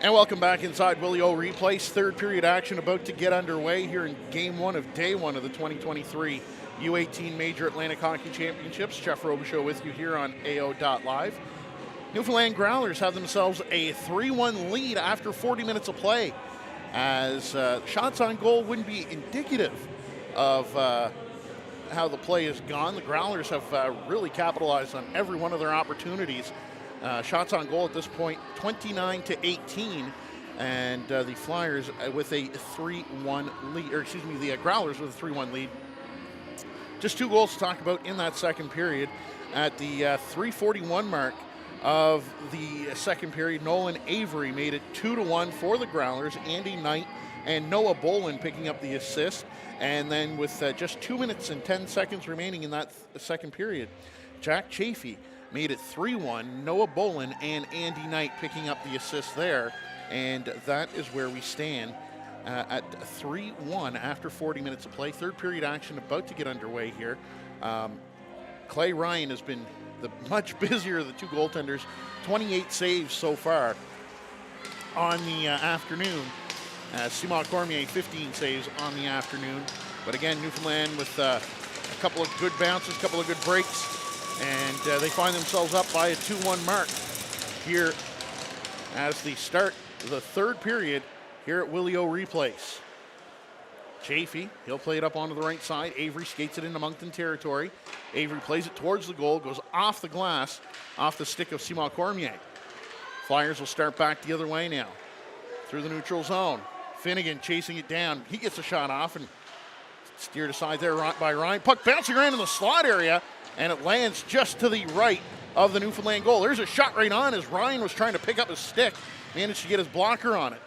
And welcome back inside Willie O Replays. Third period action about to get underway here in game one of day one of the 2023 U18 Major Atlantic Hockey Championships. Jeff Robichaud with you here on AO.live. Newfoundland Growlers have themselves a 3-1 lead after 40 minutes of play, as shots on goal wouldn't be indicative of how the play has gone. The Growlers have really capitalized on every one of their opportunities. Shots on goal at this point, 29-18, and the Flyers with a 3-1 lead, or excuse me, the Growlers with a 3-1 lead. Just two goals to talk about in that second period. At the 3:41 mark of the second period, Nolan Avery made it 2-1 for the Growlers. Andy Knight and Noah Bolin picking up the assist. And then with just 2 minutes and 10 seconds remaining in that second period, Jack Chafee made it 3-1. Noah Bolin and Andy Knight picking up the assist there. And that is where we stand at 3-1 after 40 minutes of play. Third period action about to get underway here. Clay Ryan has been the much busier of the two goaltenders. 28 saves so far on the afternoon. Simon Cormier, 15 saves on the afternoon. But again, Newfoundland with a couple of good bounces, a couple of good breaks. And they find themselves up by a 2-1 mark here as the start of the third period here at Willie O Replays. Chafee, he'll play it up onto the right side. Avery skates it into Moncton territory. Avery plays it towards the goal, goes off the glass, off the stick of Simon Cormier. Flyers will start back the other way now, through the neutral zone. Finnegan chasing it down. He gets a shot off and steered aside there by Ryan. Puck bouncing around in the slot area, and it lands just to the right of the Newfoundland goal. There's a shot right on as Ryan was trying to pick up his stick. Managed to get his blocker on it.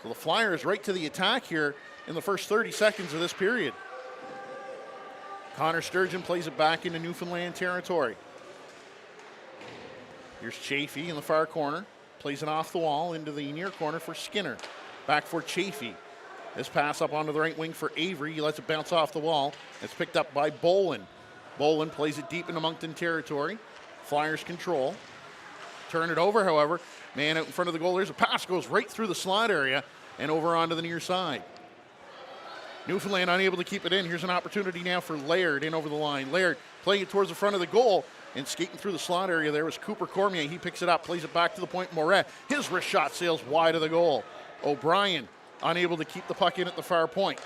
So the Flyers right to the attack here in the first 30 seconds of this period. Connor Sturgeon plays it back into Newfoundland territory. Here's Chafee in the far corner. Plays it off the wall into the near corner for Skinner. Back for Chafee. This pass up onto the right wing for Avery. He lets it bounce off the wall. It's picked up by Bolin. Bolin plays it deep into Moncton territory. Flyers control. Turn it over, however. Man out in front of the goal. There's a pass, goes right through the slot area and over onto the near side. Newfoundland unable to keep it in. Here's an opportunity now for Laird in over the line. Laird playing it towards the front of the goal and skating through the slot area. There was Cooper Cormier. He picks it up, plays it back to the point. Moret, his wrist shot sails wide of the goal. O'Brien unable to keep the puck in at the far point.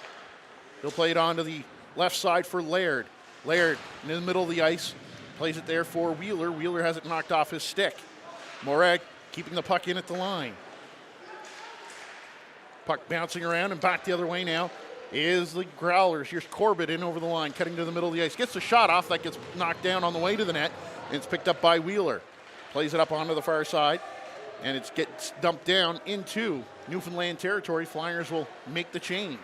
He'll play it on to the left side for Laird. Laird in the middle of the ice, plays it there for Wheeler. Wheeler has it knocked off his stick. Moret keeping the puck in at the line. Puck bouncing around and back the other way now is the Growlers. Here's Corbett in over the line, cutting to the middle of the ice. Gets the shot off, that gets knocked down on the way to the net, and it's picked up by Wheeler. Plays it up onto the far side, and it gets dumped down into Newfoundland territory. Flyers will make the change.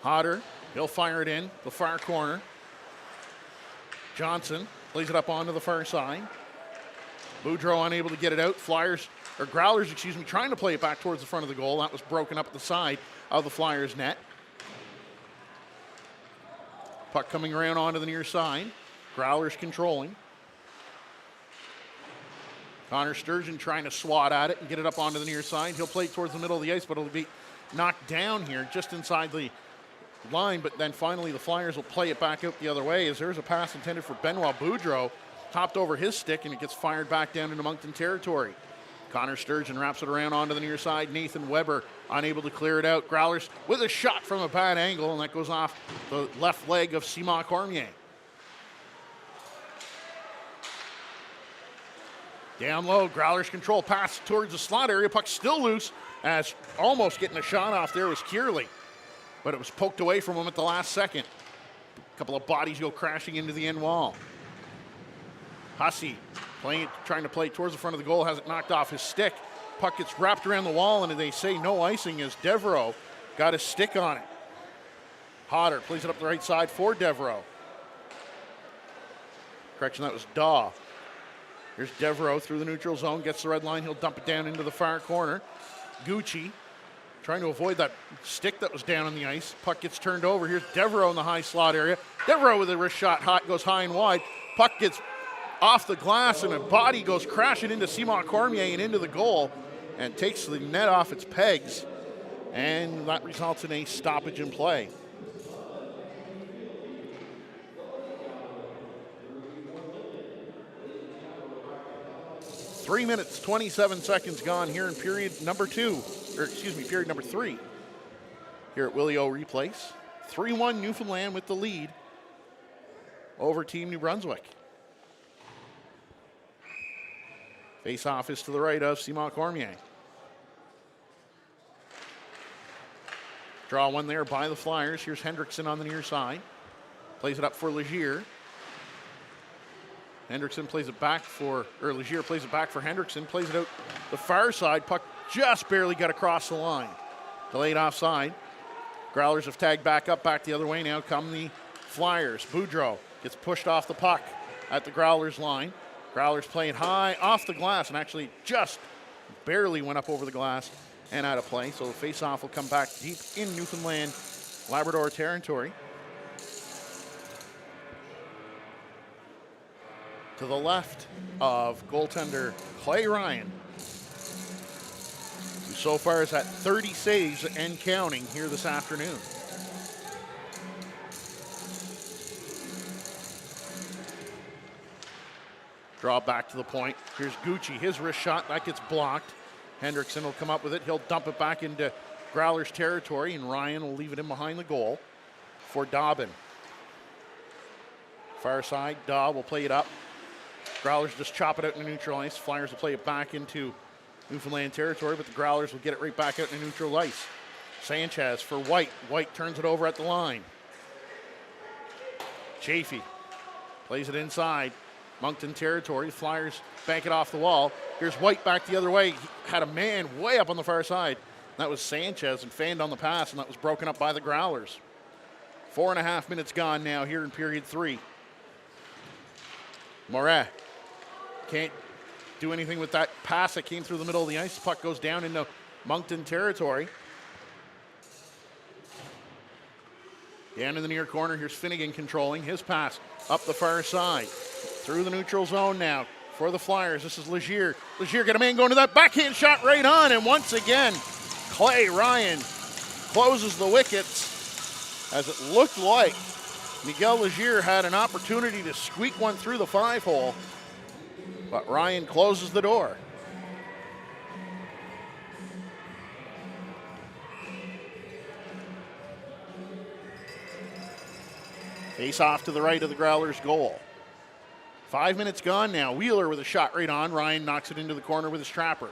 Hodder, he'll fire it in the far corner. Johnson plays it up onto the far side. Boudreau unable to get it out. Growlers, trying to play it back towards the front of the goal. That was broken up at the side of the Flyers net. Puck coming around onto the near side. Growlers controlling. Connor Sturgeon trying to swat at it and get it up onto the near side. He'll play it towards the middle of the ice, but it'll be knocked down here just inside the line. But then finally the Flyers will play it back out the other way as there's a pass intended for Benoit Boudreau. Topped over his stick, and it gets fired back down into Moncton territory. Connor Sturgeon wraps it around onto the near side. Nathan Weber unable to clear it out. Growlers with a shot from a bad angle, and that goes off the left leg of Simon Cormier. Down low, Growlers control. Pass towards the slot area. Puck still loose, as almost getting a shot off there was Kierley. But it was poked away from him at the last second. A couple of bodies go crashing into the end wall. Hussey trying to play it towards the front of the goal, has it knocked off his stick. Puck gets wrapped around the wall, and they say no icing as Devereaux got his stick on it. Hodder plays it up the right side for Devereaux. Correction, that was Daw. Here's Devereaux through the neutral zone, gets the red line. He'll dump it down into the far corner. Gucci trying to avoid that stick that was down on the ice. Puck gets turned over. Here's Devereaux in the high slot area. Devereaux with a wrist shot, goes high and wide. Puck gets off the glass, and a body goes crashing into Simon Cormier and into the goal and takes the net off its pegs, and that results in a stoppage in play. Three minutes, 27 seconds gone here in period number three here at Willie O Replace. 3-1 Newfoundland with the lead over Team New Brunswick. Face-off is to the right of Simon Cormier. Draw one there by the Flyers. Here's Hendrickson on the near side. Plays it up for Legier. Legier plays it back for Hendrickson. Plays it out the far side. Puck just barely got across the line. Delayed offside. Growlers have tagged back the other way. Now come the Flyers. Boudreau gets pushed off the puck at the Growlers line. Growlers playing high off the glass and actually just barely went up over the glass and out of play. So the face-off will come back deep in Newfoundland, Labrador territory. To the left of goaltender Clay Ryan, who so far is at 30 saves and counting here this afternoon. Draw back to the point. Here's Gucci, his wrist shot, that gets blocked. Hendrickson will come up with it. He'll dump it back into Growlers territory, and Ryan will leave it in behind the goal for Dobbin. Far side, Daw will play it up. Growlers just chop it out in the neutral ice. Flyers will play it back into Newfoundland territory, but the Growlers will get it right back out in the neutral ice. Sanchez for White. White turns it over at the line. Chafee plays it inside. Moncton territory. Flyers bank it off the wall. Here's White back the other way. He had a man way up on the far side. That was Sanchez and fanned on the pass, and that was broken up by the Growlers. 4.5 minutes gone now here in period three. Moret can't do anything with that pass that came through the middle of the ice. The puck goes down into Moncton territory. Down in the near corner, here's Finnegan controlling his pass up the far side. Through the neutral zone now for the Flyers. This is Legier. Legier got a man going to that backhand shot right on, and once again, Clay Ryan closes the wickets as it looked like Miguel Legier had an opportunity to squeak one through the 5-hole, but Ryan closes the door. Face off to the right of the Growlers' goal. 5 minutes gone now. Wheeler with a shot right on. Ryan knocks it into the corner with his trapper.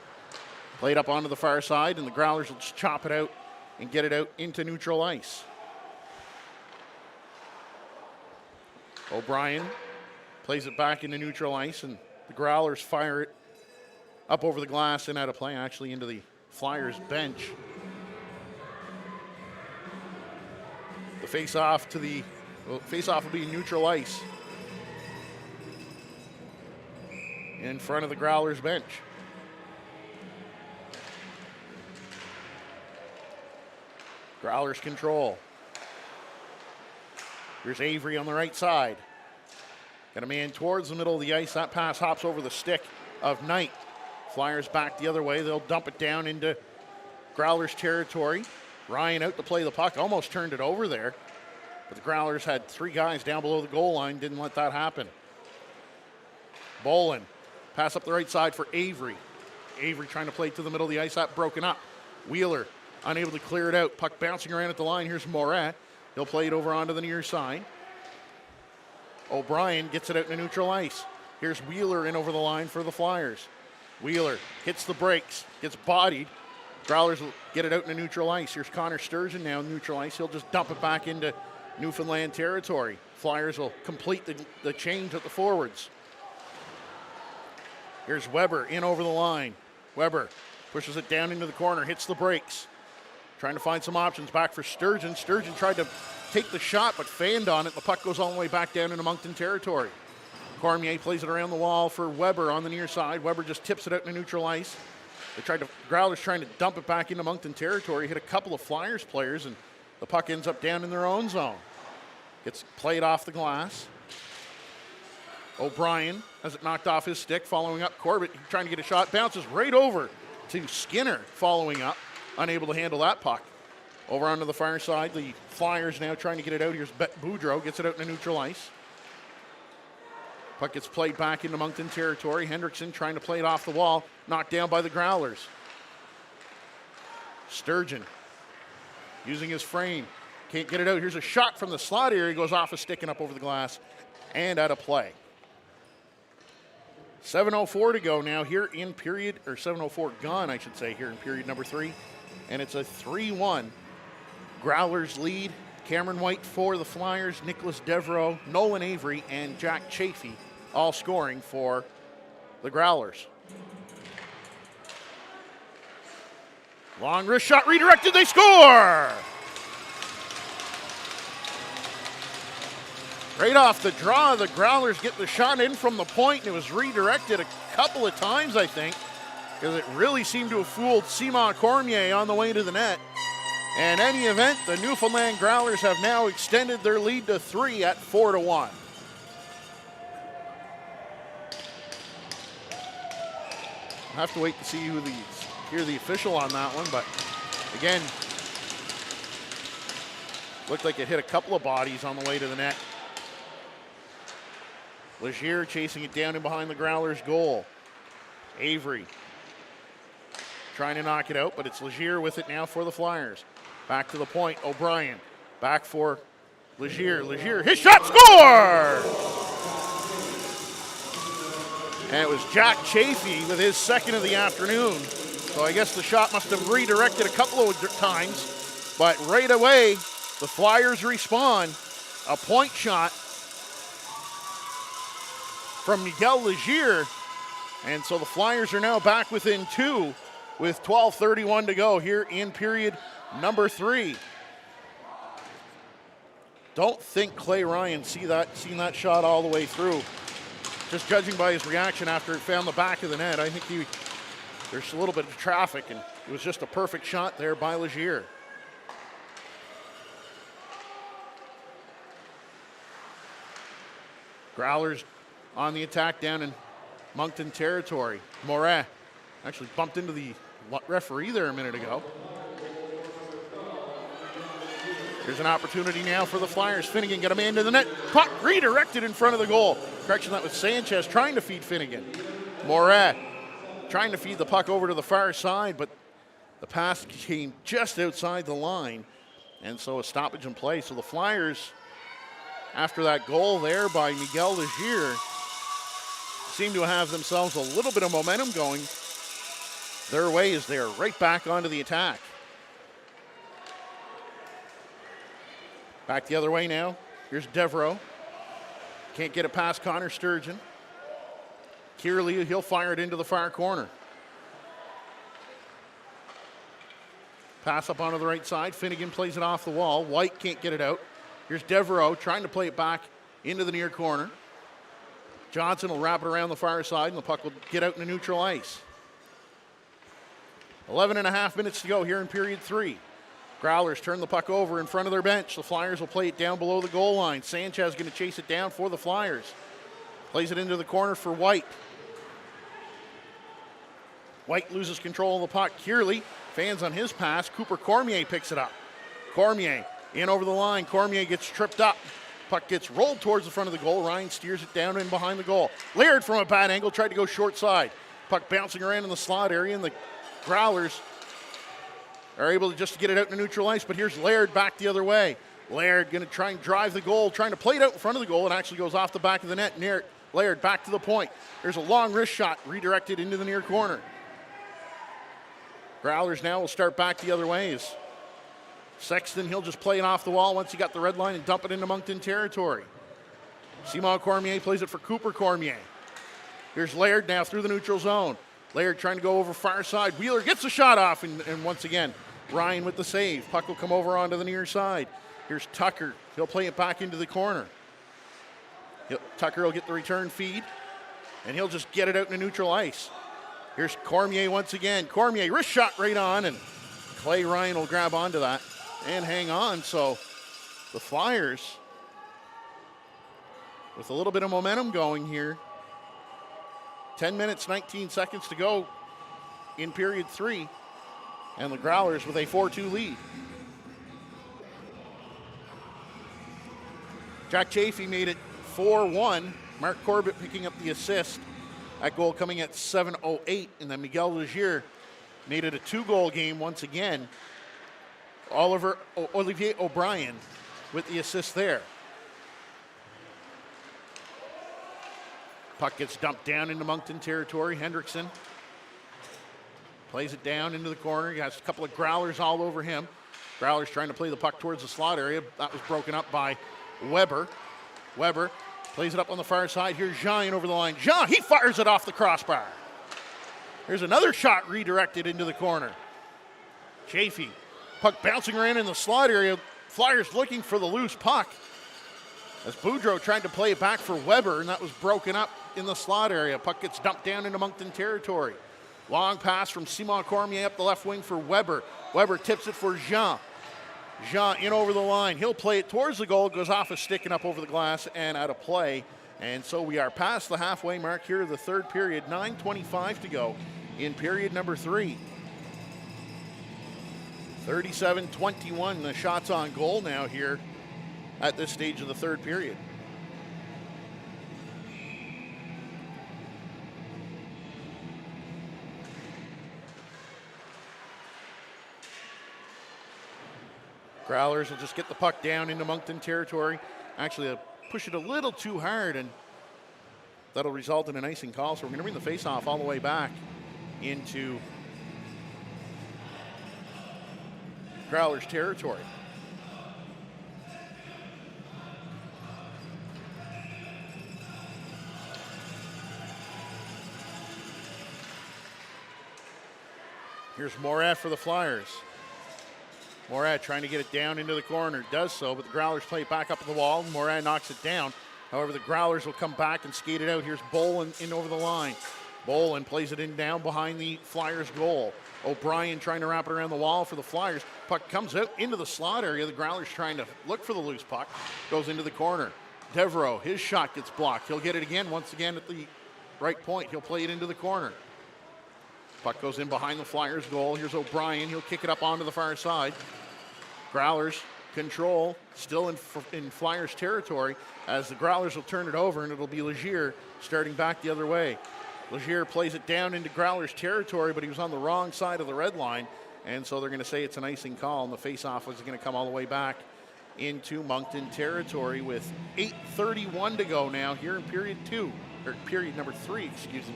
Played up onto the far side, and the Growlers will just chop it out and get it out into neutral ice. O'Brien plays it back into neutral ice, and the Growlers fire it up over the glass and out of play, actually into the Flyers bench. The face-off will be neutral ice in front of the Growlers bench. Growlers control. Here's Avery on the right side. Got a man towards the middle of the ice. That pass hops over the stick of Knight. Flyers back the other way. They'll dump it down into Growlers territory. Ryan out to play the puck. Almost turned it over there. But the Growlers had three guys down below the goal line. Didn't let that happen. Bolin. Pass up the right side for Avery. Avery trying to play to the middle of the ice. That broken up. Wheeler unable to clear it out. Puck bouncing around at the line. Here's Moret. He'll play it over onto the near side. O'Brien gets it out in neutral ice. Here's Wheeler in over the line for the Flyers. Wheeler hits the brakes, gets bodied. Growlers will get it out in neutral ice. Here's Connor Sturgeon now in neutral ice. He'll just dump it back into Newfoundland territory. Flyers will complete the change at the forwards. Here's Weber in over the line. Weber pushes it down into the corner, hits the brakes. Trying to find some options back for Sturgeon. Sturgeon tried to take the shot but fanned on it. The puck goes all the way back down into Moncton territory. Cormier plays it around the wall for Weber on the near side. Weber just tips it out in neutral ice. Growlers trying to dump it back into Moncton territory. Hit a couple of Flyers players, and the puck ends up down in their own zone. Gets played off the glass. O'Brien has it knocked off his stick, following up. Corbett trying to get a shot, bounces right over to Skinner, following up, unable to handle that puck. Over onto the far side, the Flyers now trying to get it out. Here's Boudreau, gets it out in neutral ice. Puck gets played back into Moncton territory. Hendrickson trying to play it off the wall, knocked down by the Growlers. Sturgeon using his frame, can't get it out. Here's a shot from the slot area, goes off a stick and up over the glass and out of play. 7:04 to go now here in period, or 7:04 gone, I should say, here in period number 3. And it's a 3-1 Growlers lead. Cameron White for the Flyers, Nicholas Devereaux, Nolan Avery, and Jack Chafee all scoring for the Growlers. Long wrist shot redirected, they score! Right off the draw, the Growlers get the shot in from the point, and it was redirected a couple of times, I think, because it really seemed to have fooled Simon Cormier on the way to the net. In any event, the Newfoundland Growlers have now extended their lead to 3 at 4-1. I'll have to wait to see hear the official on that one, but again, looked like it hit a couple of bodies on the way to the net. Legier chasing it down in behind the Growlers' goal. Avery trying to knock it out, but it's Legier with it now for the Flyers. Back to the point, O'Brien. Back for Legier. Legier, his shot, score! And it was Jack Chafee with his second of the afternoon. So I guess the shot must have redirected a couple of times. But right away, the Flyers respond. A point shot from Miguel Legier. And so the Flyers are now back within 2 with 12:31 to go here in period number 3. Don't think Clay Ryan seen that shot all the way through. Just judging by his reaction after it found the back of the net, I think there's a little bit of traffic, and it was just a perfect shot there by Legier. Growlers on the attack down in Moncton territory. Moret actually bumped into the referee there a minute ago. Here's an opportunity now for the Flyers. Finnegan got a man to the net. Puck redirected in front of the goal. Correction, that was Sanchez trying to feed Finnegan. Moret trying to feed the puck over to the far side, but the pass came just outside the line, and so a stoppage in play. So the Flyers, after that goal there by Miguel Legier, seem to have themselves a little bit of momentum going their way as they are right back onto the attack. Back the other way now. Here's Devereaux. Can't get it past Connor Sturgeon. Kearley, he'll fire it into the far corner. Pass up onto the right side. Finnegan plays it off the wall. White can't get it out. Here's Devereaux trying to play it back into the near corner. Johnson will wrap it around the far side, and the puck will get out into neutral ice. 11 and a half minutes to go here in period 3. Growlers turn the puck over in front of their bench. The Flyers will play it down below the goal line. Sanchez going to chase it down for the Flyers. Plays it into the corner for White. White loses control of the puck. Kearley fans on his pass. Cooper Cormier picks it up. Cormier in over the line. Cormier gets tripped up. Puck gets rolled towards the front of the goal. Ryan steers it down in behind the goal. Laird from a bad angle tried to go short side. Puck bouncing around in the slot area, and the Growlers are able to just get it out in neutral ice, but here's Laird back the other way. Laird going to try and drive the goal, trying to play it out in front of the goal, and actually goes off the back of the net. Laird back to the point. There's a long wrist shot redirected into the near corner. Growlers now will start back the other ways. Sexton, he'll just play it off the wall once he got the red line and dump it into Moncton territory. Simon Cormier plays it for Cooper Cormier. Here's Laird now through the neutral zone. Laird trying to go over far side. Wheeler gets the shot off, and once again, Ryan with the save. Puck will come over onto the near side. Here's Tucker. He'll play it back into the corner. Tucker will get the return feed, and he'll just get it out into neutral ice. Here's Cormier once again. Cormier, wrist shot right on, and Clay Ryan will grab onto that and hang on. So the Flyers with a little bit of momentum going here. 10 minutes, 19 seconds to go in period 3. And the Growlers with a 4-2 lead. Jack Chafee made it 4-1. Mark Corbett picking up the assist. That goal coming at 7:08. And then Miguel Legier made it a 2-goal game once again. Olivier O'Brien with the assist there. Puck gets dumped down into Moncton territory. Hendrickson plays it down into the corner. He has a couple of Growlers all over him. Growlers trying to play the puck towards the slot area. That was broken up by Weber. Weber plays it up on the far side. Here's Jean over the line. Jean, he fires it off the crossbar. There's another shot redirected into the corner. Chafee, puck bouncing around in the slot area. Flyers looking for the loose puck. As Boudreau tried to play it back for Weber, and that was broken up in the slot area. Puck gets dumped down into Moncton territory. Long pass from Simon Cormier up the left wing for Weber. Weber tips it for Jean. Jean in over the line. He'll play it towards the goal. Goes off a stick and up over the glass and out of play. And so we are past the halfway mark here of the third period. 9:25 to go in period number 3. 37-21 the shots on goal now here at this stage of the third period. Growlers will just get the puck down into Moncton territory. Actually, they'll push it a little too hard, and that'll result in an icing call. So we're going to bring the face-off all the way back into Growlers territory. Here's Morad for the Flyers. Morad trying to get it down into the corner. Does so, but the Growlers play it back up at the wall. Morad knocks it down. However, the Growlers will come back and skate it out. Here's Bolin in over the line. Bolin plays it in down behind the Flyers goal. O'Brien trying to wrap it around the wall for the Flyers. Puck comes out into the slot area. The Growlers trying to look for the loose puck. Goes into the corner. Devereaux, his shot gets blocked. He'll get it again, once again at the right point. He'll play it into the corner. Puck goes in behind the Flyers goal. Here's O'Brien. He'll kick it up onto the far side. Growlers control still in Flyers territory as the Growlers will turn it over, and it'll be Legier starting back the other way. Legier plays it down into Growlers territory, but he was on the wrong side of the red line, and so they're going to say it's an icing call, and the faceoff is going to come all the way back into Moncton territory with 8:31 to go now here in period number 3, excuse me.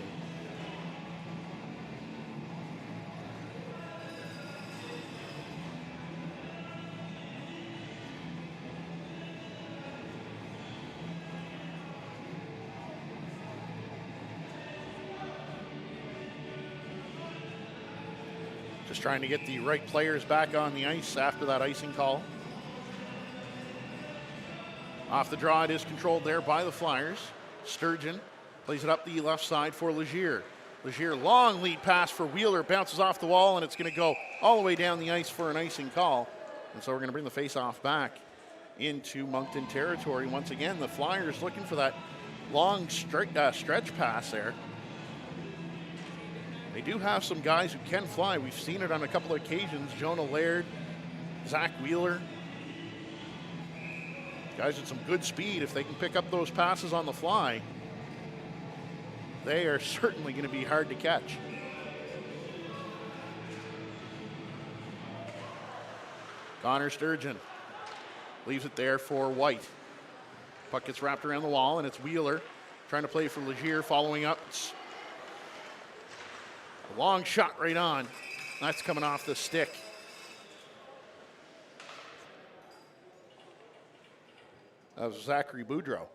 Just trying to get the right players back on the ice after that icing call. Off the draw, it is controlled there by the Flyers. Sturgeon plays it up the left side for Legier. Legier, long lead pass for Wheeler, bounces off the wall, and it's going to go all the way down the ice for an icing call. And so we're going to bring the face-off back into Moncton territory. Once again, the Flyers looking for that long stretch pass there. They do have some guys who can fly. We've seen it on a couple of occasions. Jonah Laird, Zach Wheeler. Guys with some good speed. If they can pick up those passes on the fly, they are certainly going to be hard to catch. Connor Sturgeon leaves it there for White. Puck gets wrapped around the wall, and it's Wheeler trying to play for Legier, following up. It's a long shot right on. That's coming off the stick. Of Zachary Boudreau.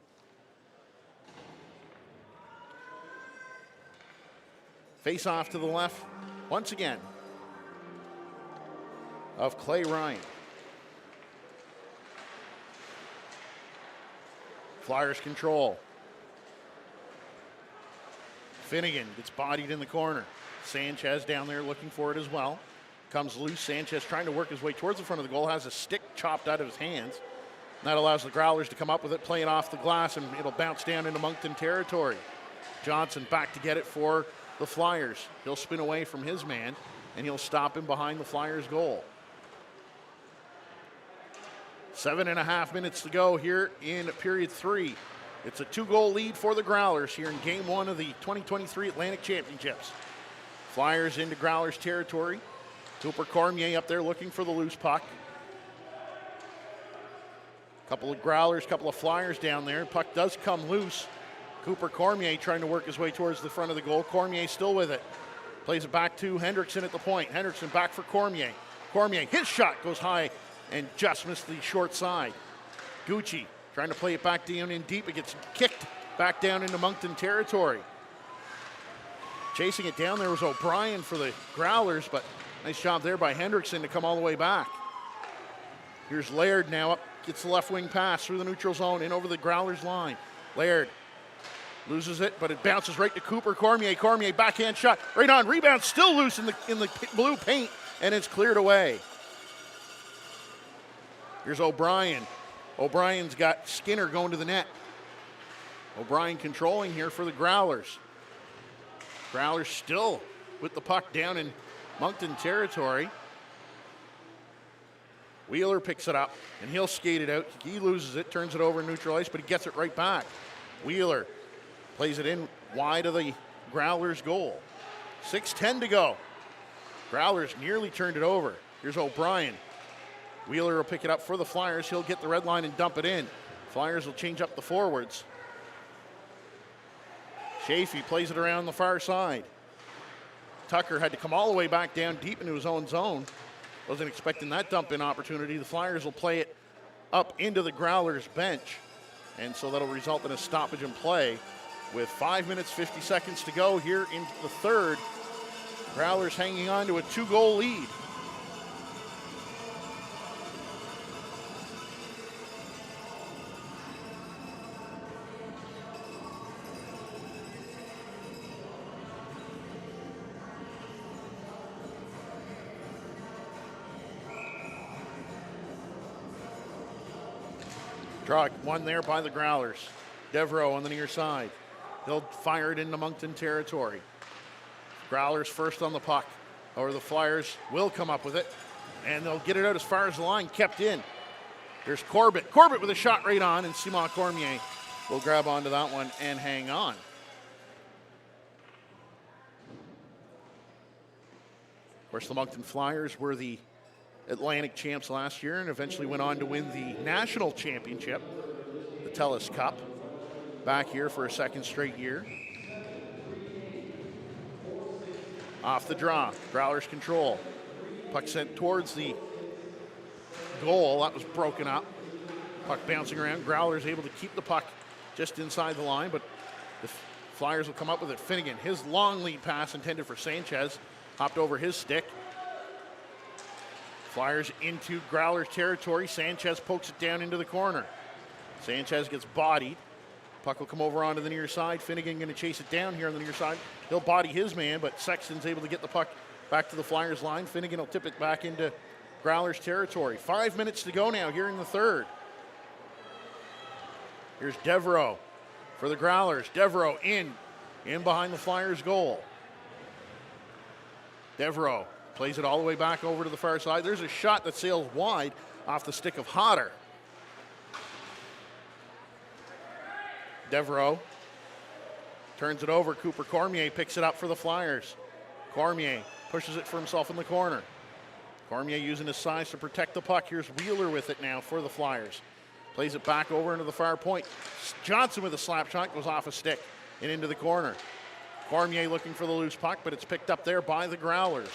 Face off to the left once again of Clay Ryan. Flyers control. Finnegan gets bodied in the corner. Sanchez down there looking for it as well. Comes loose. Sanchez trying to work his way towards the front of the goal. Has a stick chopped out of his hands. That allows the Growlers to come up with it, playing off the glass, and it'll bounce down into Moncton territory. Johnson back to get it for the Flyers. He'll spin away from his man, and he'll stop him behind the Flyers' goal. 7.5 minutes to go here in period 3. It's a 2-goal lead for the Growlers here in game 1 of the 2023 Atlantic Championships. Flyers into Growlers territory. Cooper Cormier up there looking for the loose puck. Couple of Growlers, couple of Flyers down there. Puck does come loose. Cooper Cormier trying to work his way towards the front of the goal. Cormier still with it. Plays it back to Hendrickson at the point. Hendrickson back for Cormier. Cormier, his shot goes high and just missed the short side. Gucci trying to play it back down in deep. It gets kicked back down into Moncton territory. Chasing it down there was O'Brien for the Growlers, but nice job there by Hendrickson to come all the way back. Here's Laird now up. Gets the left wing pass through the neutral zone in over the Growlers line. Laird loses it, but it bounces right to Cooper Cormier. Cormier backhand shot right on. Rebound still loose in the blue paint, and it's cleared away. Here's O'Brien. O'Brien's got Skinner going to the net. O'Brien controlling here for the Growlers. Growlers still with the puck down in Moncton territory. Wheeler picks it up, and he'll skate it out. He loses it, turns it over in neutral ice, but he gets it right back. Wheeler plays it in wide of the Growlers' goal. 6:10 to go. Growlers nearly turned it over. Here's O'Brien. Wheeler will pick it up for the Flyers. He'll get the red line and dump it in. Flyers will change up the forwards. Chaffee plays it around the far side. Tucker had to come all the way back down deep into his own zone. Wasn't expecting that dump-in opportunity. The Flyers will play it up into the Growlers bench, and so that'll result in a stoppage in play with 5 minutes, 50 seconds to go here in the third. Growlers hanging on to a 2-goal lead. Draw one there by the Growlers. Devereaux on the near side. They'll fire it into Moncton territory. Growlers first on the puck. Or the Flyers will come up with it. And they'll get it out as far as the line, kept in. There's Corbett. Corbett with a shot right on, and Simon Cormier will grab onto that one and hang on. Of course, the Moncton Flyers were the Atlantic champs last year and eventually went on to win the national championship, the TELUS Cup, back here for a second straight year. Off the draw, Growlers control. Puck sent towards the goal. That was broken up. Puck bouncing around. Growlers able to keep the puck just inside the line, but the Flyers will come up with it. Finnegan, his long lead pass intended for Sanchez, hopped over his stick. Flyers into Growlers territory. Sanchez pokes it down into the corner. Sanchez gets bodied. Puck will come over onto the near side. Finnegan going to chase it down here on the near side. He'll body his man, but Sexton's able to get the puck back to the Flyers line. Finnegan will tip it back into Growlers territory. 5 minutes to go now here in the third. Here's Devereaux for the Growlers. Devereaux in behind the Flyers goal. Devereaux plays it all the way back over to the far side. There's a shot that sails wide off the stick of Hodder. Devereaux turns it over. Cooper Cormier picks it up for the Flyers. Cormier pushes it for himself in the corner. Cormier using his size to protect the puck. Here's Wheeler with it now for the Flyers. Plays it back over into the far point. Johnson with a slap shot goes off a stick and into the corner. Cormier looking for the loose puck, but it's picked up there by the Growlers.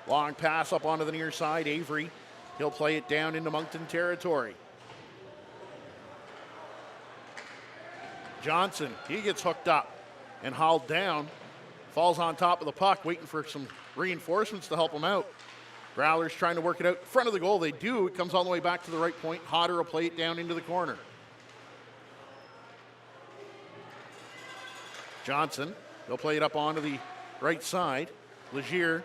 Long pass up onto the near side. Avery, he'll play it down into Moncton territory. Johnson, he gets hooked up and hauled down. Falls on top of the puck, waiting for some reinforcements to help him out. Growlers trying to work it out in front of the goal. They do. It comes all the way back to the right point. Hodder will play it down into the corner. Johnson, they'll play it up onto the right side. Legier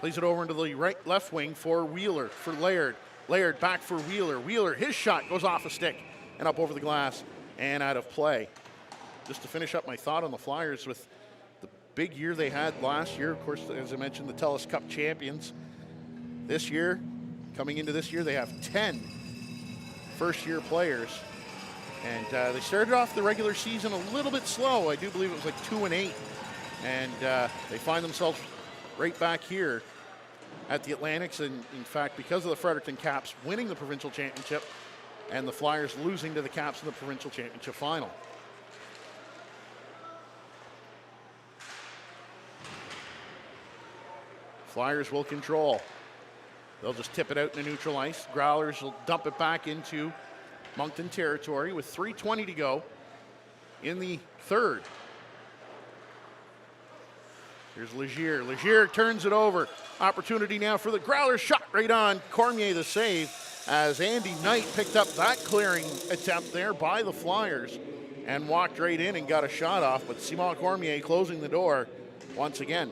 plays it over into the left wing for Wheeler, for Laird. Laird back for Wheeler. Wheeler, his shot goes off a stick and up over the glass and out of play. Just to finish up my thought on the Flyers with the big year they had last year. Of course, as I mentioned, the TELUS Cup champions. This year, coming into this year, they have 10 first-year players. And they started off the regular season a little bit slow. I do believe it was like 2-8. And they find themselves right back here at the Atlantics. And in fact, because of the Fredericton Caps winning the provincial championship and the Flyers losing to the Caps in the provincial championship final. Flyers will control. They'll just tip it out in the neutral ice. Growlers will dump it back into Moncton territory with 3:20 to go in the third. Here's Legier. Legier turns it over. Opportunity now for the Growlers. Shot right on. Cormier the save as Andy Knight picked up that clearing attempt there by the Flyers and walked right in and got a shot off. But Simon Cormier closing the door once again.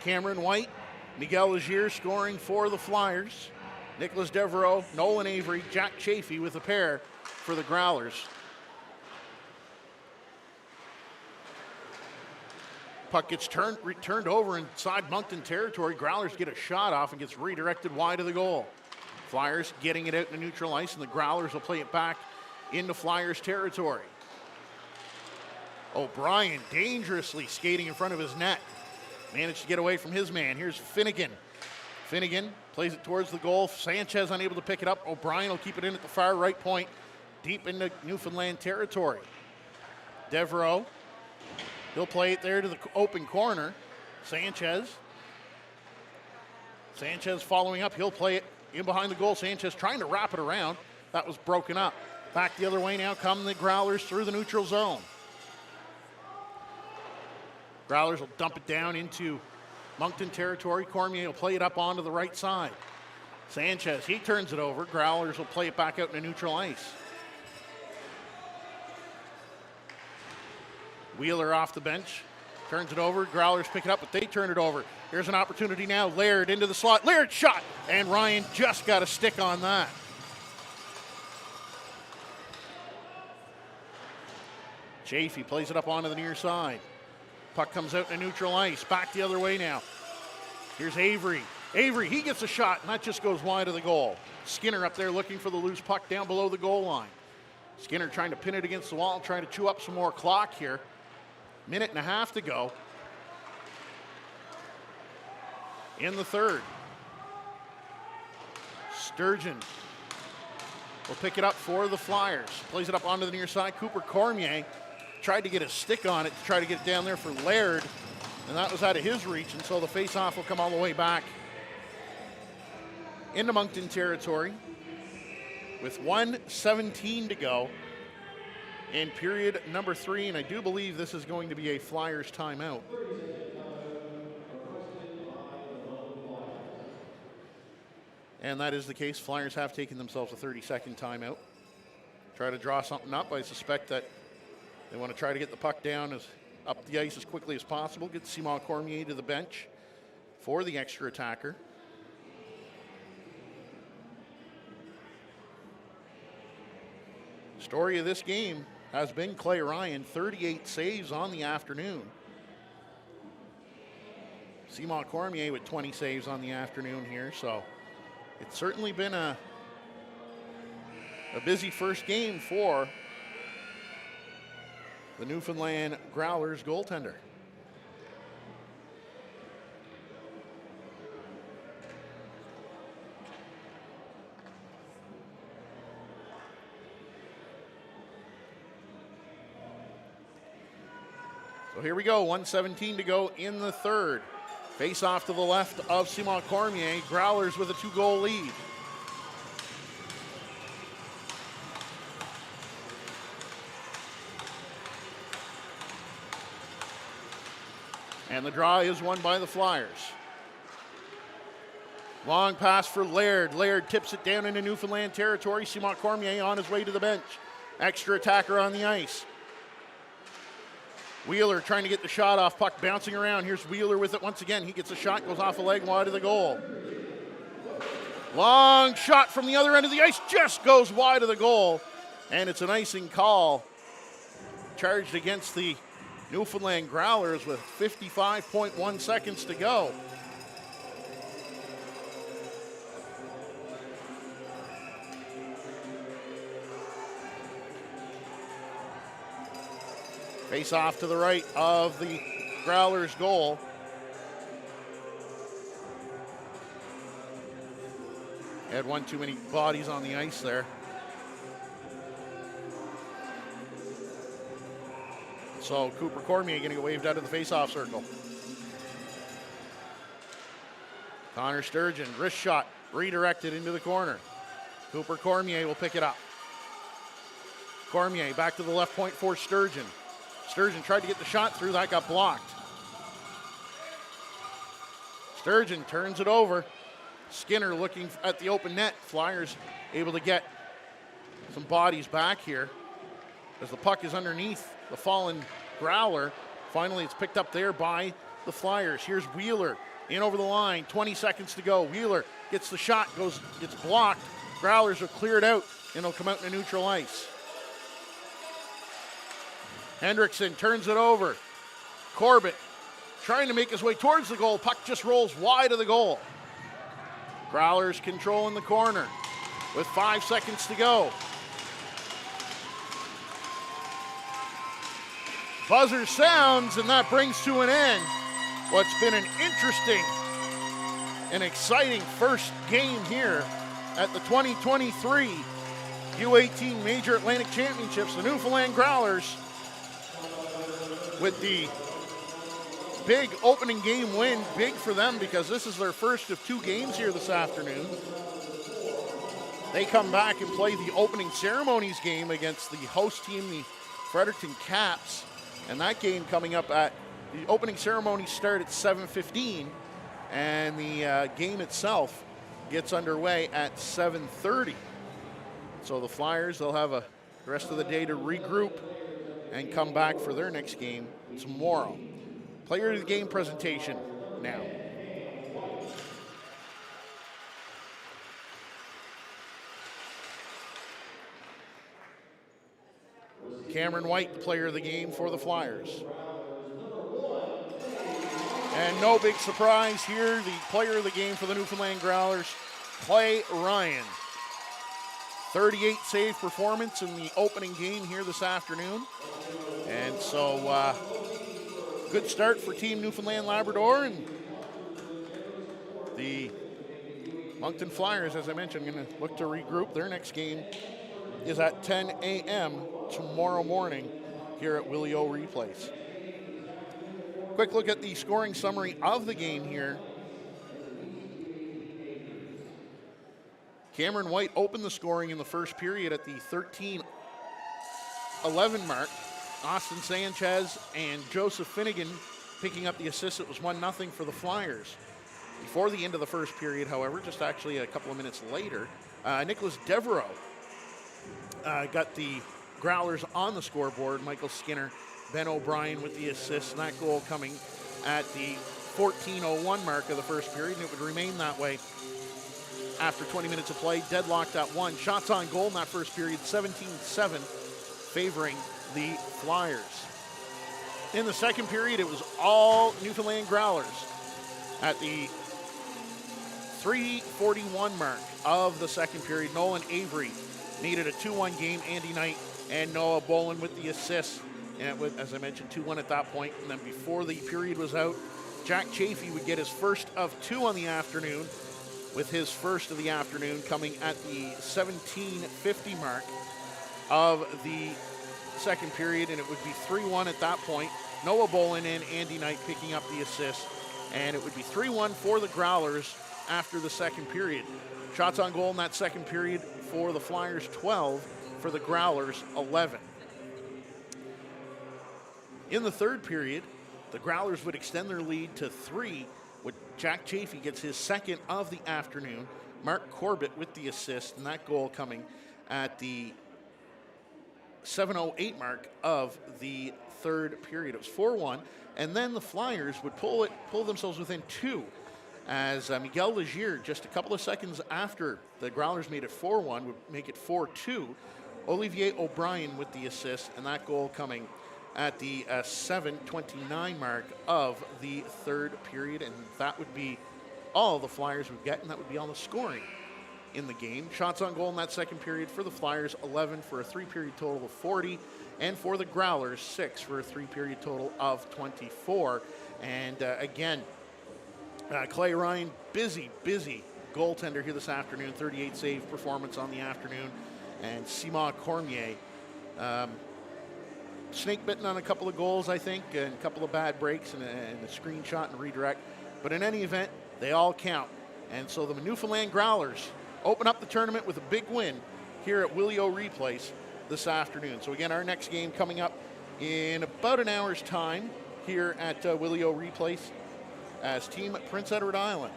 Cameron White, Miguel Legier scoring for the Flyers. Nicholas Devereaux, Nolan Avery, Jack Chafee with a pair for the Growlers. Puck gets returned over inside Moncton territory. Growlers get a shot off and gets redirected wide of the goal. Flyers getting it out in the neutral ice, and the Growlers will play it back into Flyers territory. O'Brien dangerously skating in front of his net. Managed to get away from his man. Here's Finnegan. Finnegan plays it towards the goal. Sanchez unable to pick it up. O'Brien will keep it in at the far right point, deep into Newfoundland territory. Devereaux, he'll play it there to the open corner. Sanchez following up. He'll play it in behind the goal. Sanchez trying to wrap it around. That was broken up. Back the other way now come the Growlers through the neutral zone. Growlers will dump it down into Moncton territory. Cormier will play it up onto the right side. Sanchez, he turns it over. Growlers will play it back out in the neutral ice. Wheeler off the bench, turns it over. Growlers pick it up, but they turn it over. Here's an opportunity now. Laird into the slot. Laird shot, and Ryan just got a stick on that. Chafee plays it up onto the near side. Puck comes out in the neutral ice. Back the other way now. Here's Avery. Avery, he gets a shot, and that just goes wide of the goal. Skinner up there looking for the loose puck down below the goal line. Skinner trying to pin it against the wall, trying to chew up some more clock here. Minute and a half to go in the third. Sturgeon will pick it up for the Flyers. Plays it up onto the near side. Cooper Cormier tried to get a stick on it to try to get it down there for Laird, and that was out of his reach, and so the face-off will come all the way back into Moncton territory with 1:17 to go in period number 3, and I do believe this is going to be a Flyers timeout. And that is the case. Flyers have taken themselves a 30-second timeout. Try to draw something up. I suspect that they want to try to get the puck down up the ice as quickly as possible. Get Simon Cormier to the bench for the extra attacker. Story of this game has been Clay Ryan, 38 saves on the afternoon. Simon Cormier with 20 saves on the afternoon here, so it's certainly been a busy first game for the Newfoundland Growlers goaltender. So here we go, 1:17 to go in the third. Face off to the left of Simon Cormier. Growlers with a 2-goal lead. And the draw is won by the Flyers. Long pass for Laird. Laird tips it down into Newfoundland territory. Simon Cormier on his way to the bench. extra attacker on the ice. Wheeler trying to get the shot off, puck bouncing around. Here's Wheeler with it once again. He gets a shot, goes off a leg wide of the goal. Long shot from the other end of the ice, just goes wide of the goal. And it's an icing call charged against the Newfoundland Growlers with 55.1 seconds to go. Face off to the right of the Growlers' goal. Had one too many bodies on the ice there. So Cooper Cormier going to get waved out of the face-off circle. Connor Sturgeon, wrist shot, redirected into the corner. Cooper Cormier will pick it up. Cormier back to the left point for Sturgeon. Sturgeon tried to get the shot through, that got blocked. Sturgeon turns it over. Skinner looking at the open net. Flyers able to get some bodies back here as the puck is underneath the fallen Growler. Finally, it's picked up there by the Flyers. Here's Wheeler in over the line. 20 seconds to go. Wheeler gets the shot, gets blocked. Growlers will clear it out, and it'll come out into neutral ice. Hendrickson turns it over. Corbett trying to make his way towards the goal. Puck just rolls wide of the goal. Growlers controlling the corner with 5 seconds to go. Buzzer sounds, and that brings to an end what's been an interesting and exciting first game here at the 2023 U18 Major Atlantic Championships. The Newfoundland Growlers with the big opening game win. Big for them because this is their first of 2 games here this afternoon. They come back and play the opening ceremonies game against the host team, the Fredericton Caps. And that game coming up at the opening ceremonies start at 7:15, and the game itself gets underway at 7:30. So the Flyers, they'll have the rest of the day to regroup and come back for their next game tomorrow. Player of the game presentation now. Cameron White, the player of the game for the Flyers. And no big surprise here, the player of the game for the Newfoundland Growlers, Clay Ryan. 38 save performance in the opening game here this afternoon. And so, good start for Team Newfoundland Labrador, and the Moncton Flyers, as I mentioned, going to look to regroup. Their next game is at 10 a.m. tomorrow morning here at Willie O'Ree Place. Quick look at the scoring summary of the game here. Cameron White opened the scoring in the first period at the 13-11 mark. Austin Sanchez and Joseph Finnegan picking up the assist. It was 1-0 for the Flyers. Before the end of the first period, however, just actually a couple of minutes later, Nicholas Devereaux got the Growlers on the scoreboard. Michael Skinner, Ben O'Brien with the assist, and that goal coming at the 14:01 mark of the first period, and it would remain that way after 20 minutes of play. Deadlocked at 1. Shots on goal in that first period, 17-7, favoring the Flyers. In the second period, it was all Newfoundland Growlers. At the 3:41 mark of the second period, Nolan Avery needed a 2-1 game. Andy Knight and Noah Bolin with the assist. And it would, as I mentioned, 2-1 at that point. And then before the period was out, Jack Chafee would get his first of 2 on the afternoon, with his first of the afternoon coming at the 17:50 mark of the second period. And it would be 3-1 at that point. Noah Bolin and Andy Knight picking up the assist. And it would be 3-1 for the Growlers after the second period. Shots on goal in that second period for the Flyers, 12. For the Growlers, 11. In the third period, the Growlers would extend their lead to 3, with Jack Chafee gets his second of the afternoon. Mark Corbett with the assist, and that goal coming at the 7:08 mark of the third period. It was 4-1, and then the Flyers would pull themselves within 2 as Miguel Legier, just a couple of seconds after the Growlers made it 4-1, would make it 4-2. Olivier O'Brien with the assist, and that goal coming at the 7:29 mark of the third period, and that would be all the Flyers would get, and that would be all the scoring in the game. Shots on goal in that second period for the Flyers, 11 for a 3-period total of 40, and for the Growlers, 6 for a 3-period total of 24. And again, Clay Ryan, busy goaltender here this afternoon, 38 save performance on the afternoon. And Simon Cormier, snake bitten on a couple of goals, I think, and a couple of bad breaks and a screenshot and redirect. But in any event, they all count. And so the Newfoundland Growlers open up the tournament with a big win here at Willie O'Ree Place this afternoon. So again, our next game coming up in about an hour's time here at Willie O'Ree Place as Team Prince Edward Island,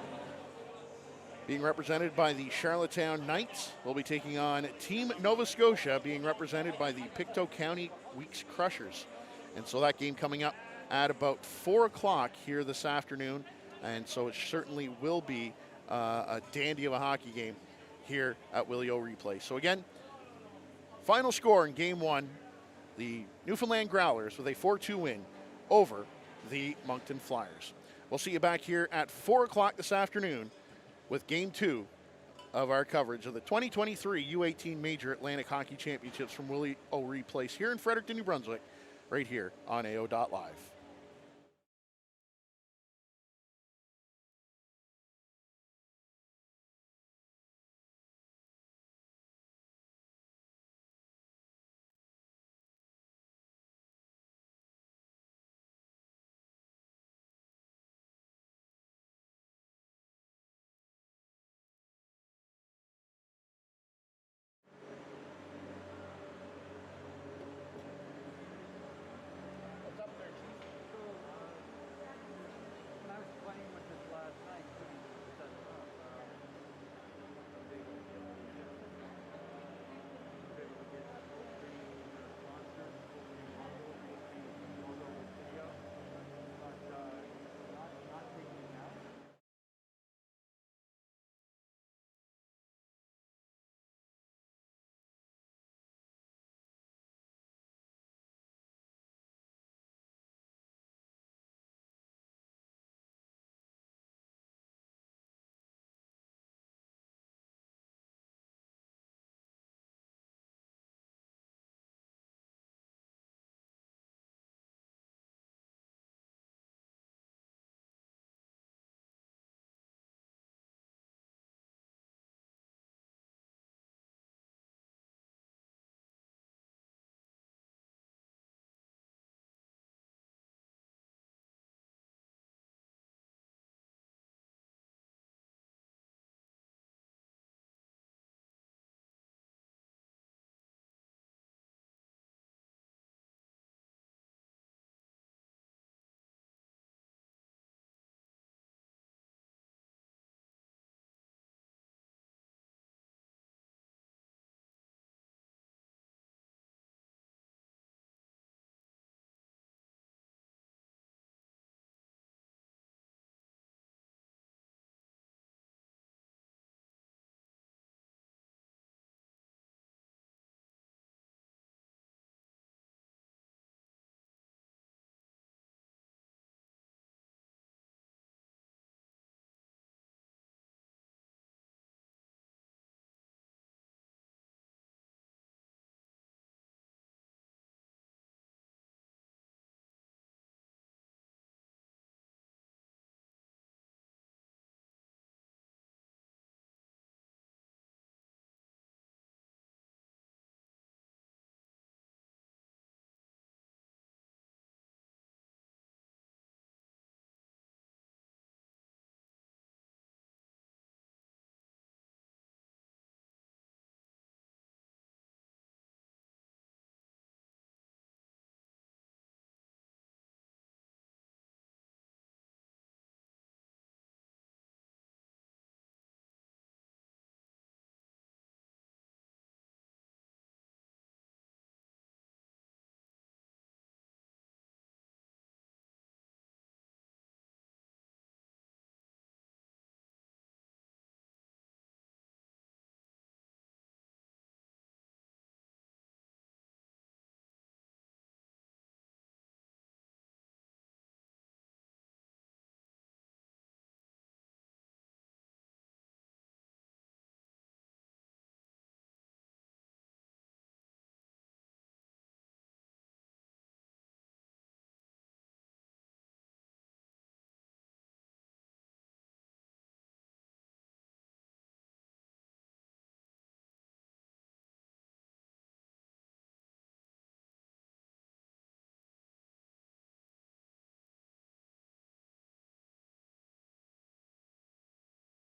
being represented by the Charlottetown Knights, will be taking on Team Nova Scotia, being represented by the Pictou County Weeks Crushers. And so that game coming up at about 4 o'clock here this afternoon. And so it certainly will be a dandy of a hockey game here at Willie O'Ree Place. So again, final score in Game 1, the Newfoundland Growlers with a 4-2 win over the Moncton Flyers. We'll see you back here at 4 o'clock this afternoon with Game 2 of our coverage of the 2023 U18 Major Atlantic Hockey Championships from Willie O'Ree Place here in Fredericton, New Brunswick, right here on AO.Live.